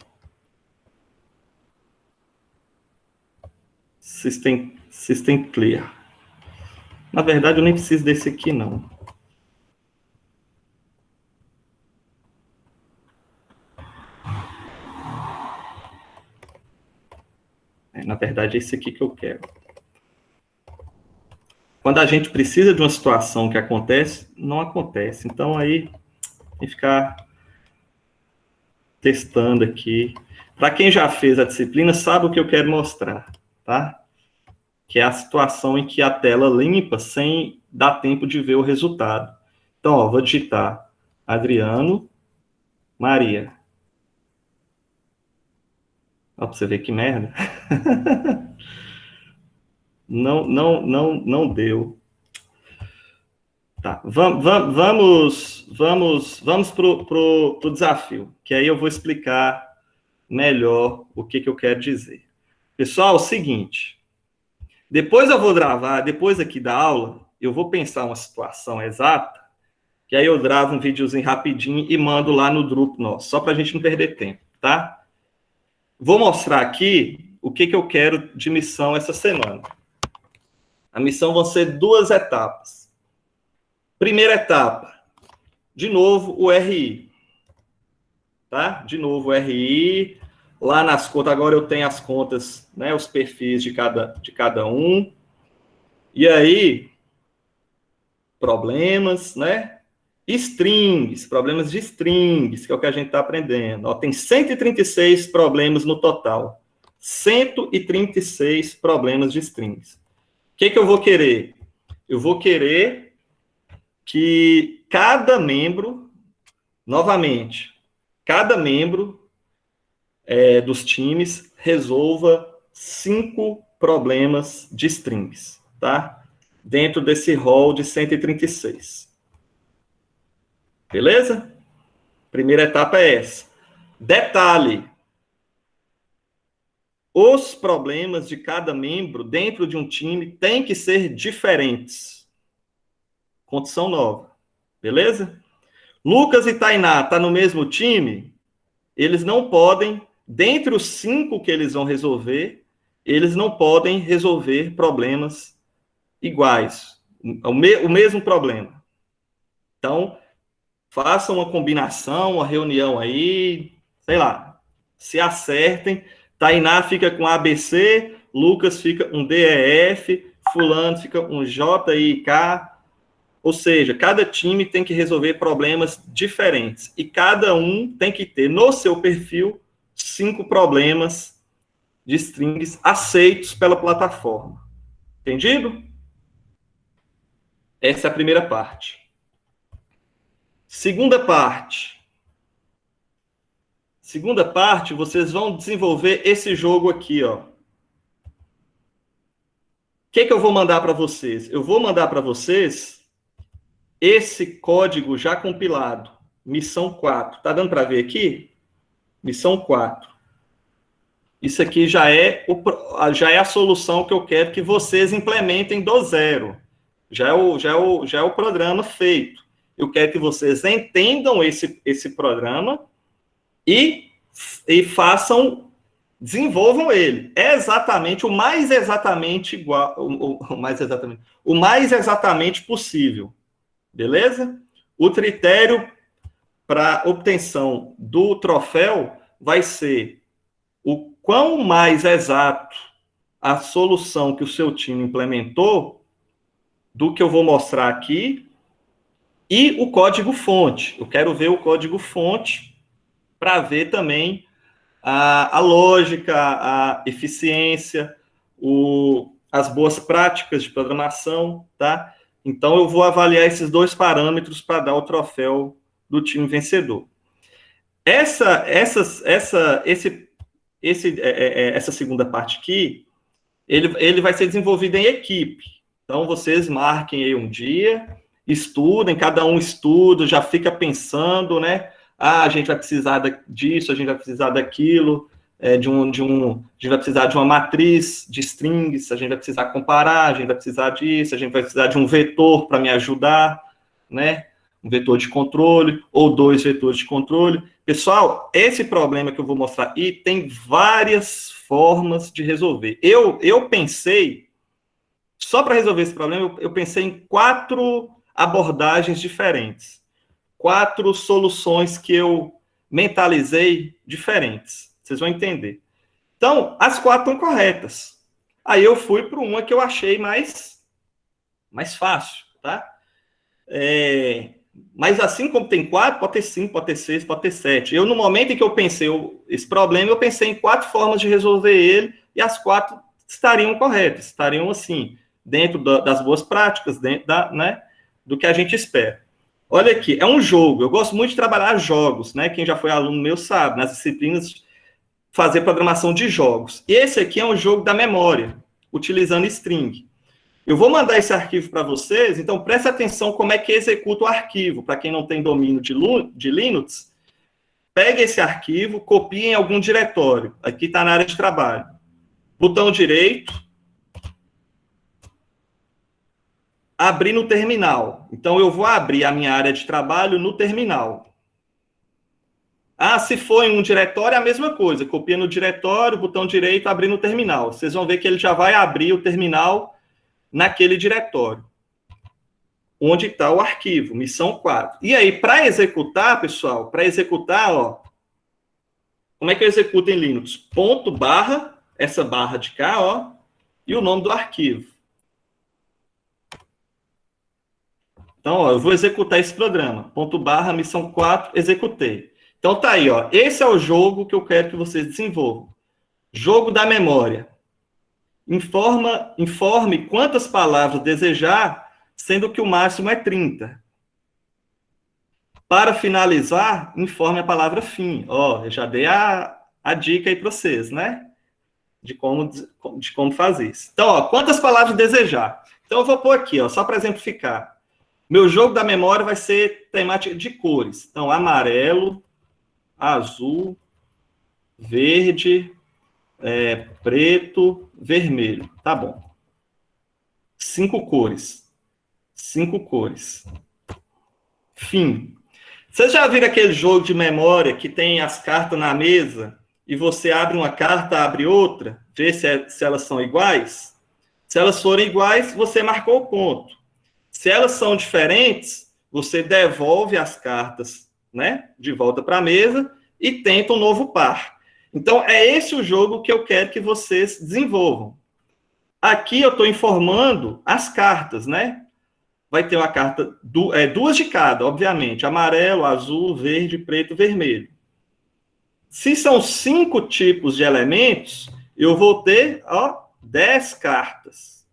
System clear. Na verdade, eu nem preciso desse aqui, não. Na verdade, é esse aqui que eu quero. Quando a gente precisa de uma situação que acontece, não acontece. Então, aí, tem que ficar testando aqui. Para quem já fez a disciplina, sabe o que eu quero mostrar, tá? Que é a situação em que a tela limpa sem dar tempo de ver o resultado. Então, ó, vou digitar Adriano, Maria. Ó, pra você ver que merda. Não deu. Tá, vamos pro desafio, que aí eu vou explicar melhor o que eu quero dizer. Pessoal, é o seguinte, depois eu vou gravar, depois aqui da aula, eu vou pensar uma situação exata, que aí eu gravo um videozinho rapidinho e mando lá no grupo nosso, só para a gente não perder tempo, tá? Vou mostrar aqui o que eu quero de missão essa semana. A missão vão ser 2 etapas. Primeira etapa, de novo o RI. Tá? De novo o RI. Lá nas contas, agora eu tenho as contas, né, os perfis de cada um. E aí, problemas, né? Strings, problemas de strings, que é o que a gente está aprendendo. Ó, tem 136 problemas no total. 136 problemas de strings. O que eu vou querer? Eu vou querer que cada membro, novamente, cada membro dos times resolva 5 problemas de strings, tá? Dentro desse rol de 136. Beleza? Primeira etapa é essa. Detalhe: os problemas de cada membro dentro de um time têm que ser diferentes. Condição nova. Beleza? Lucas e Tainá tá no mesmo time, eles não podem, dentre os 5 que eles vão resolver, eles não podem resolver problemas iguais, o mesmo problema. Então, façam uma combinação, uma reunião aí, sei lá, se acertem. Tainá fica com ABC, Lucas fica um DEF, fulano fica um JIK. Ou seja, cada time tem que resolver problemas diferentes. E cada um tem que ter no seu perfil 5 problemas de strings aceitos pela plataforma. Entendido? Essa é a primeira parte. Segunda parte. Segunda parte, vocês vão desenvolver esse jogo aqui, ó. O que eu vou mandar para vocês? Eu vou mandar para vocês esse código já compilado. Missão 4. Tá dando para ver aqui? Missão 4. Isso aqui já é a solução que eu quero que vocês implementem do zero. Já é o programa feito. Eu quero que vocês entendam esse programa e desenvolvam ele. É exatamente o mais exatamente igual, o mais exatamente possível. Beleza? O critério para obtenção do troféu vai ser o quão mais exato a solução que o seu time implementou do que eu vou mostrar aqui e o código-fonte. Eu quero ver o código-fonte para ver também a lógica, a eficiência, as boas práticas de programação, tá? Então, eu vou avaliar esses dois parâmetros para dar o troféu do time vencedor. Essa segunda parte aqui, ele vai ser desenvolvido em equipe. Então, vocês marquem aí um dia, estudem, cada um estuda, já fica pensando, né? Ah, a gente vai precisar disso, a gente vai precisar daquilo, a gente vai precisar de uma matriz de strings, a gente vai precisar comparar, a gente vai precisar disso, a gente vai precisar de um vetor para me ajudar, né? Um vetor de controle, ou 2 vetores de controle. Pessoal, esse problema que eu vou mostrar aí tem várias formas de resolver. Eu pensei, só para resolver esse problema, eu pensei em 4 abordagens diferentes. 4 soluções que eu mentalizei diferentes. Vocês vão entender. Então, as 4 estão corretas. Aí eu fui para uma que eu achei mais fácil, tá? Mas assim como tem 4, pode ter 5, pode ter 6, pode ter 7. No momento em que eu pensei esse problema, eu pensei em 4 formas de resolver ele, e as 4 estariam corretas, estariam assim, dentro das boas práticas, dentro do que a gente espera. Olha aqui, é um jogo. Eu gosto muito de trabalhar jogos, né? Quem já foi aluno meu sabe, nas disciplinas, fazer programação de jogos. E esse aqui é um jogo da memória, utilizando string. Eu vou mandar esse arquivo para vocês, então preste atenção como é que executa o arquivo. Para quem não tem domínio de Linux, pegue esse arquivo, copie em algum diretório. Aqui está na área de trabalho. Botão direito, abrir no terminal. Então, eu vou abrir a minha área de trabalho no terminal. Ah, se for em um diretório, é a mesma coisa. Copia no diretório, botão direito, abrir no terminal. Vocês vão ver que ele já vai abrir o terminal naquele diretório, onde está o arquivo, missão 4. E aí, para executar, pessoal, ó, como é que eu executo em Linux? Ponto, barra, essa barra de cá, ó, e o nome do arquivo. Então, ó, eu vou executar esse programa. Ponto barra, missão 4, executei. Então, tá aí, ó. Esse é o jogo que eu quero que vocês desenvolvam. Jogo da memória. Informe quantas palavras desejar, sendo que o máximo é 30. Para finalizar, informe a palavra fim. Ó, eu já dei a dica aí para vocês, né? De como fazer isso. Então, ó, quantas palavras desejar? Então, eu vou pôr aqui, ó, só para exemplificar. Meu jogo da memória vai ser temática de cores. Então, amarelo, azul, verde, preto, vermelho. Tá bom. 5 cores. 5 cores. Fim. Vocês já viram aquele jogo de memória que tem as cartas na mesa e você abre uma carta, abre outra, vê se elas são iguais? Se elas forem iguais, você marcou o ponto. Se elas são diferentes, você devolve as cartas, né, de volta para a mesa e tenta um novo par. Então, é esse o jogo que eu quero que vocês desenvolvam. Aqui eu estou informando as cartas, né? Vai ter uma carta, 2 de cada, obviamente. Amarelo, azul, verde, preto, vermelho. Se são 5 tipos de elementos, eu vou ter, ó, 10 cartas.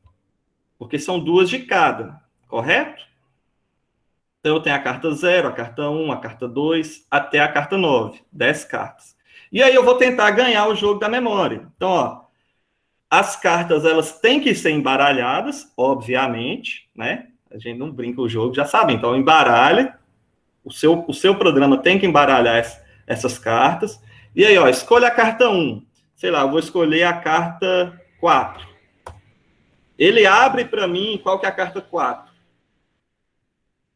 Porque são 2 de cada. correto? Então eu tenho a carta 0, a carta 1, a carta 2, até a carta 9, 10 cartas. E aí eu vou tentar ganhar o jogo da memória. Então, ó, as cartas, elas têm que ser embaralhadas, obviamente, né? A gente não brinca o jogo, já sabe. Então, embaralha. O seu programa tem que embaralhar essas cartas. E aí, ó, escolha a carta 1. Sei lá, eu vou escolher a carta 4. Ele abre para mim qual que é a carta 4.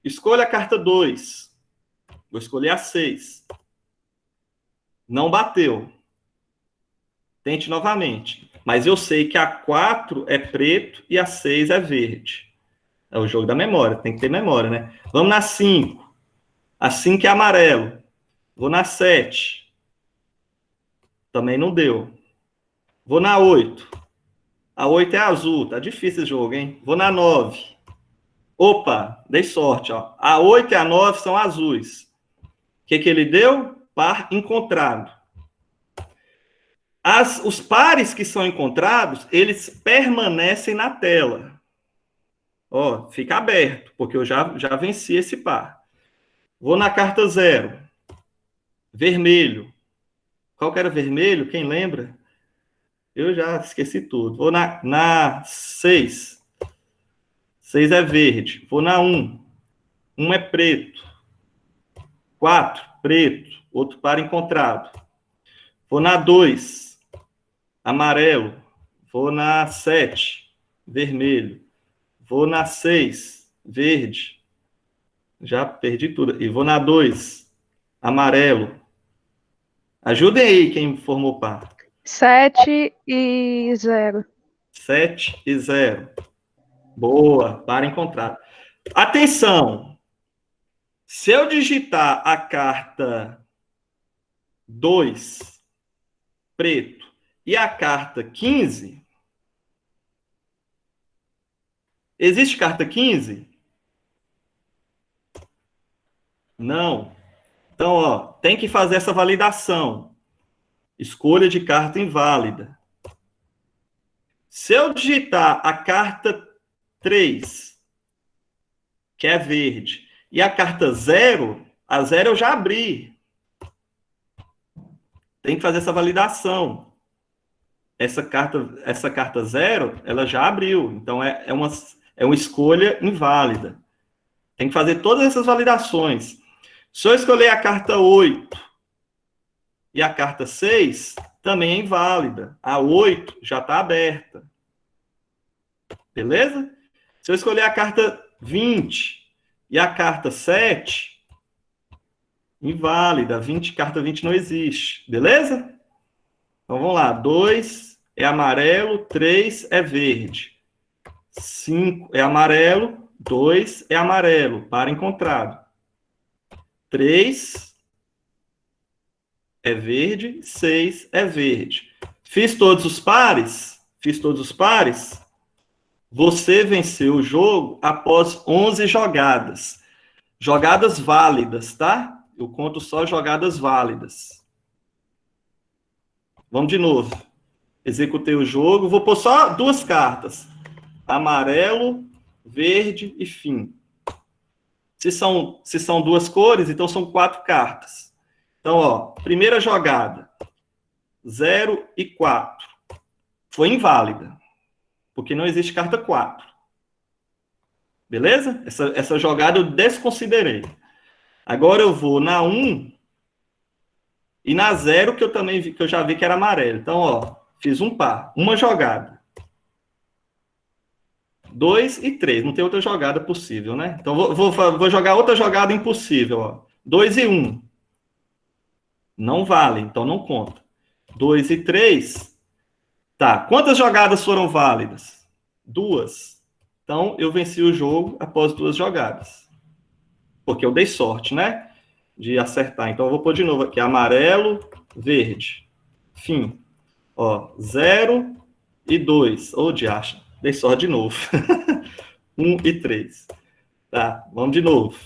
Escolha a carta 2. Vou escolher a 6. Não bateu. Tente novamente. Mas eu sei que a 4 é preto e a 6 é verde. É o jogo da memória, tem que ter memória, né? Vamos na 5. A 5 é amarelo. Vou na 7. Também não deu. Vou na 8. A 8 é azul. Tá difícil esse jogo, hein? Vou na 9. Opa, dei sorte, ó. A 8 e a 9 são azuis. O que ele deu? Par encontrado. Os pares que são encontrados, eles permanecem na tela. Ó, fica aberto, porque eu já venci esse par. Vou na carta 0. Vermelho. Qual que era vermelho? Quem lembra? Eu já esqueci tudo. Vou na 6. 6 é verde. Vou na 1. 1 é preto. 4, preto. Outro par encontrado. Vou na 2. Amarelo. Vou na 7. Vermelho. Vou na 6. Verde. Já perdi tudo. E vou na 2. Amarelo. Ajudem aí quem formou par. 7 e 0. 7 e 0. Boa, par encontrado. Atenção! Se eu digitar a carta 2, preto, e a carta 15, existe carta 15? Não. Então, ó, tem que fazer essa validação. Escolha de carta inválida. Se eu digitar a carta 3, que é verde, e a carta 0, a 0 eu já abri. Tem que fazer essa validação. Essa carta 0, ela já abriu. Então, é uma escolha inválida. Tem que fazer todas essas validações. Se eu escolher a carta 8 e a carta 6, também é inválida. A 8 já está aberta. Beleza? Se eu escolher a carta 20 e a carta 7, inválida. Carta 20 não existe. Beleza? Então vamos lá. 2 é amarelo, 3 é verde. 5 é amarelo, 2 é amarelo. Par encontrado. 3 é verde, 6 é verde. Fiz todos os pares? Fiz todos os pares? Você venceu o jogo após 11 jogadas. Jogadas válidas, tá? Eu conto só jogadas válidas. Vamos de novo. Executei o jogo. Vou pôr só 2 cartas. Amarelo, verde e fim. Se são 2 cores, então são 4 cartas. Então, ó, primeira jogada. 0 e 4. Foi inválida. Porque não existe carta 4. Beleza? Essa jogada eu desconsiderei. Agora eu vou na 1 e na 0, que eu já vi que era amarelo. Então, ó, fiz um par. Uma jogada. 2 e 3. Não tem outra jogada possível, né? Então, vou jogar outra jogada impossível, ó. 2 e 1. Não vale, então não conta. 2 e 3. Tá. Quantas jogadas foram válidas? 2. Então, eu venci o jogo após 2 jogadas. Porque eu dei sorte, né? De acertar. Então, eu vou pôr de novo aqui. Amarelo, verde. Fim. Ó, 0 e 2. Ô, diacho. Dei sorte de novo. 1 e 3. Tá, vamos de novo.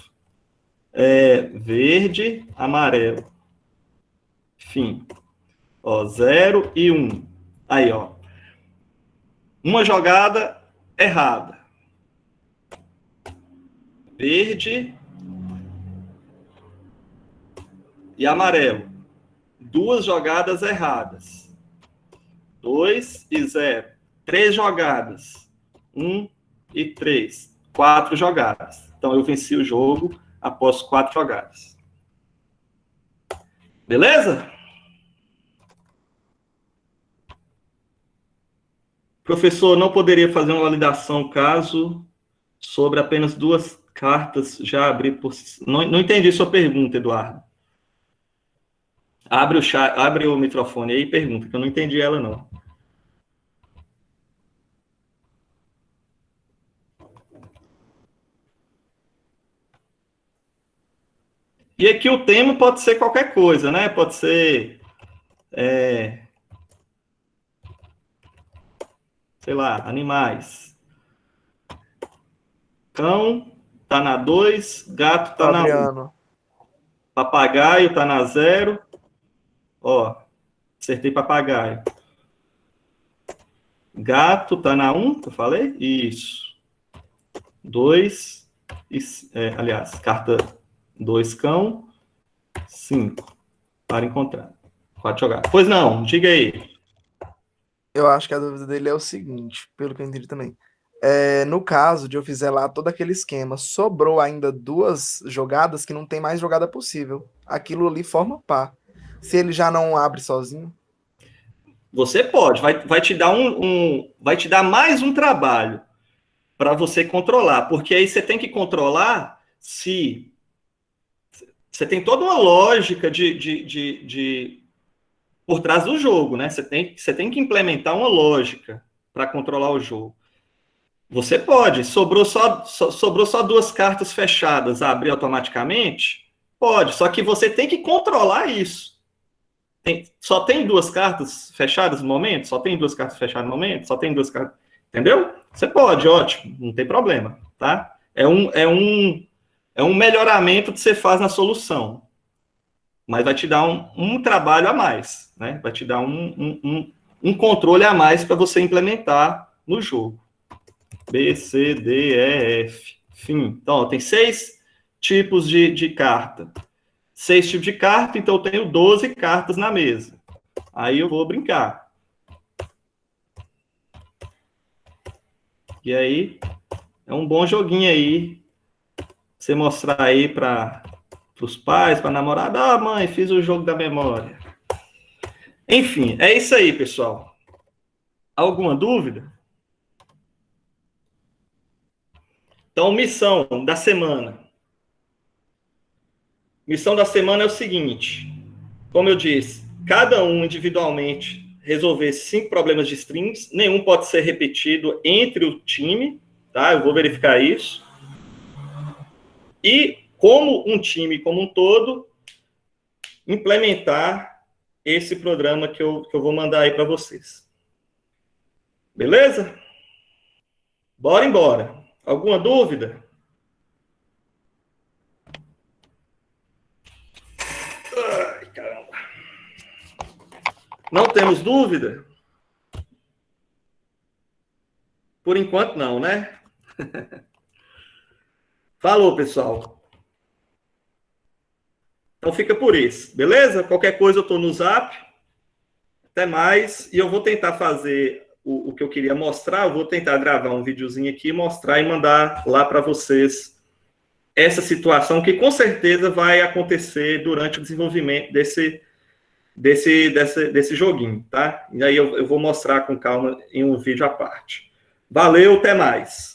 Verde, amarelo. Fim. Ó, 0 e 1. Aí, ó. Uma jogada errada. verde e amarelo. 2 jogadas erradas. 2 e 0. 3 jogadas. 1 e 3. 4 jogadas. Então, eu venci o jogo após 4 jogadas. Beleza? Professor, não poderia fazer uma validação caso sobre apenas 2 cartas já abrir por... Não entendi sua pergunta, Eduardo. Abre o microfone aí e pergunta, que eu não entendi ela, não. E aqui o tema pode ser qualquer coisa, né? Pode ser... sei lá, animais. Cão tá na 2, gato tá na 1. Papagaio tá na 0. Ó, acertei papagaio. Gato tá na 1, que eu falei? Isso. 2, aliás, carta 2, cão. 5, para encontrar. 4 jogadas. Pois não, diga aí. Eu acho que a dúvida dele é o seguinte, pelo que eu entendi também. No caso de eu fizer lá todo aquele esquema, sobrou ainda 2 jogadas que não tem mais jogada possível. Aquilo ali forma par. Se ele já não abre sozinho. Você pode, vai te dar vai te dar mais um trabalho para você controlar, porque aí você tem que controlar se você tem toda uma lógica por trás do jogo, né? Você tem que implementar uma lógica para controlar o jogo. Você pode, sobrou só 2 cartas fechadas, abrir automaticamente? Pode, só que você tem que controlar isso. Só tem 2 cartas fechadas no momento? Só tem 2 cartas fechadas no momento? Só tem 2 cartas... Entendeu? Você pode, ótimo, não tem problema, tá? É um melhoramento que você faz na solução. Mas vai te dar um trabalho a mais, né? Vai te dar um controle a mais para você implementar no jogo. B, C, D, E, F. Fim. Então, ó, tem 6 tipos de carta. 6 tipos de carta, então eu tenho 12 cartas na mesa. Aí eu vou brincar. E aí, é um bom joguinho aí. Você mostrar aí para os pais, para a namorada. Ah, mãe, fiz o jogo da memória. Enfim, é isso aí, pessoal. Alguma dúvida? Então, missão da semana. Missão da semana é o seguinte. Como eu disse, cada um individualmente resolver 5 problemas de strings. Nenhum pode ser repetido entre o time, tá? Eu vou verificar isso. E, como um time como um todo, implementar esse programa que eu vou mandar aí para vocês. Beleza? Bora embora. Alguma dúvida? Ai, caramba. Não temos dúvida? Por enquanto, não, né? Falou, pessoal. Então fica por isso, beleza? Qualquer coisa eu estou no Zap. Até mais. E eu vou tentar fazer o que eu queria mostrar. Eu vou tentar gravar um videozinho aqui, mostrar e mandar lá para vocês essa situação que com certeza vai acontecer durante o desenvolvimento desse joguinho, tá? E aí eu vou mostrar com calma em um vídeo à parte. Valeu, até mais.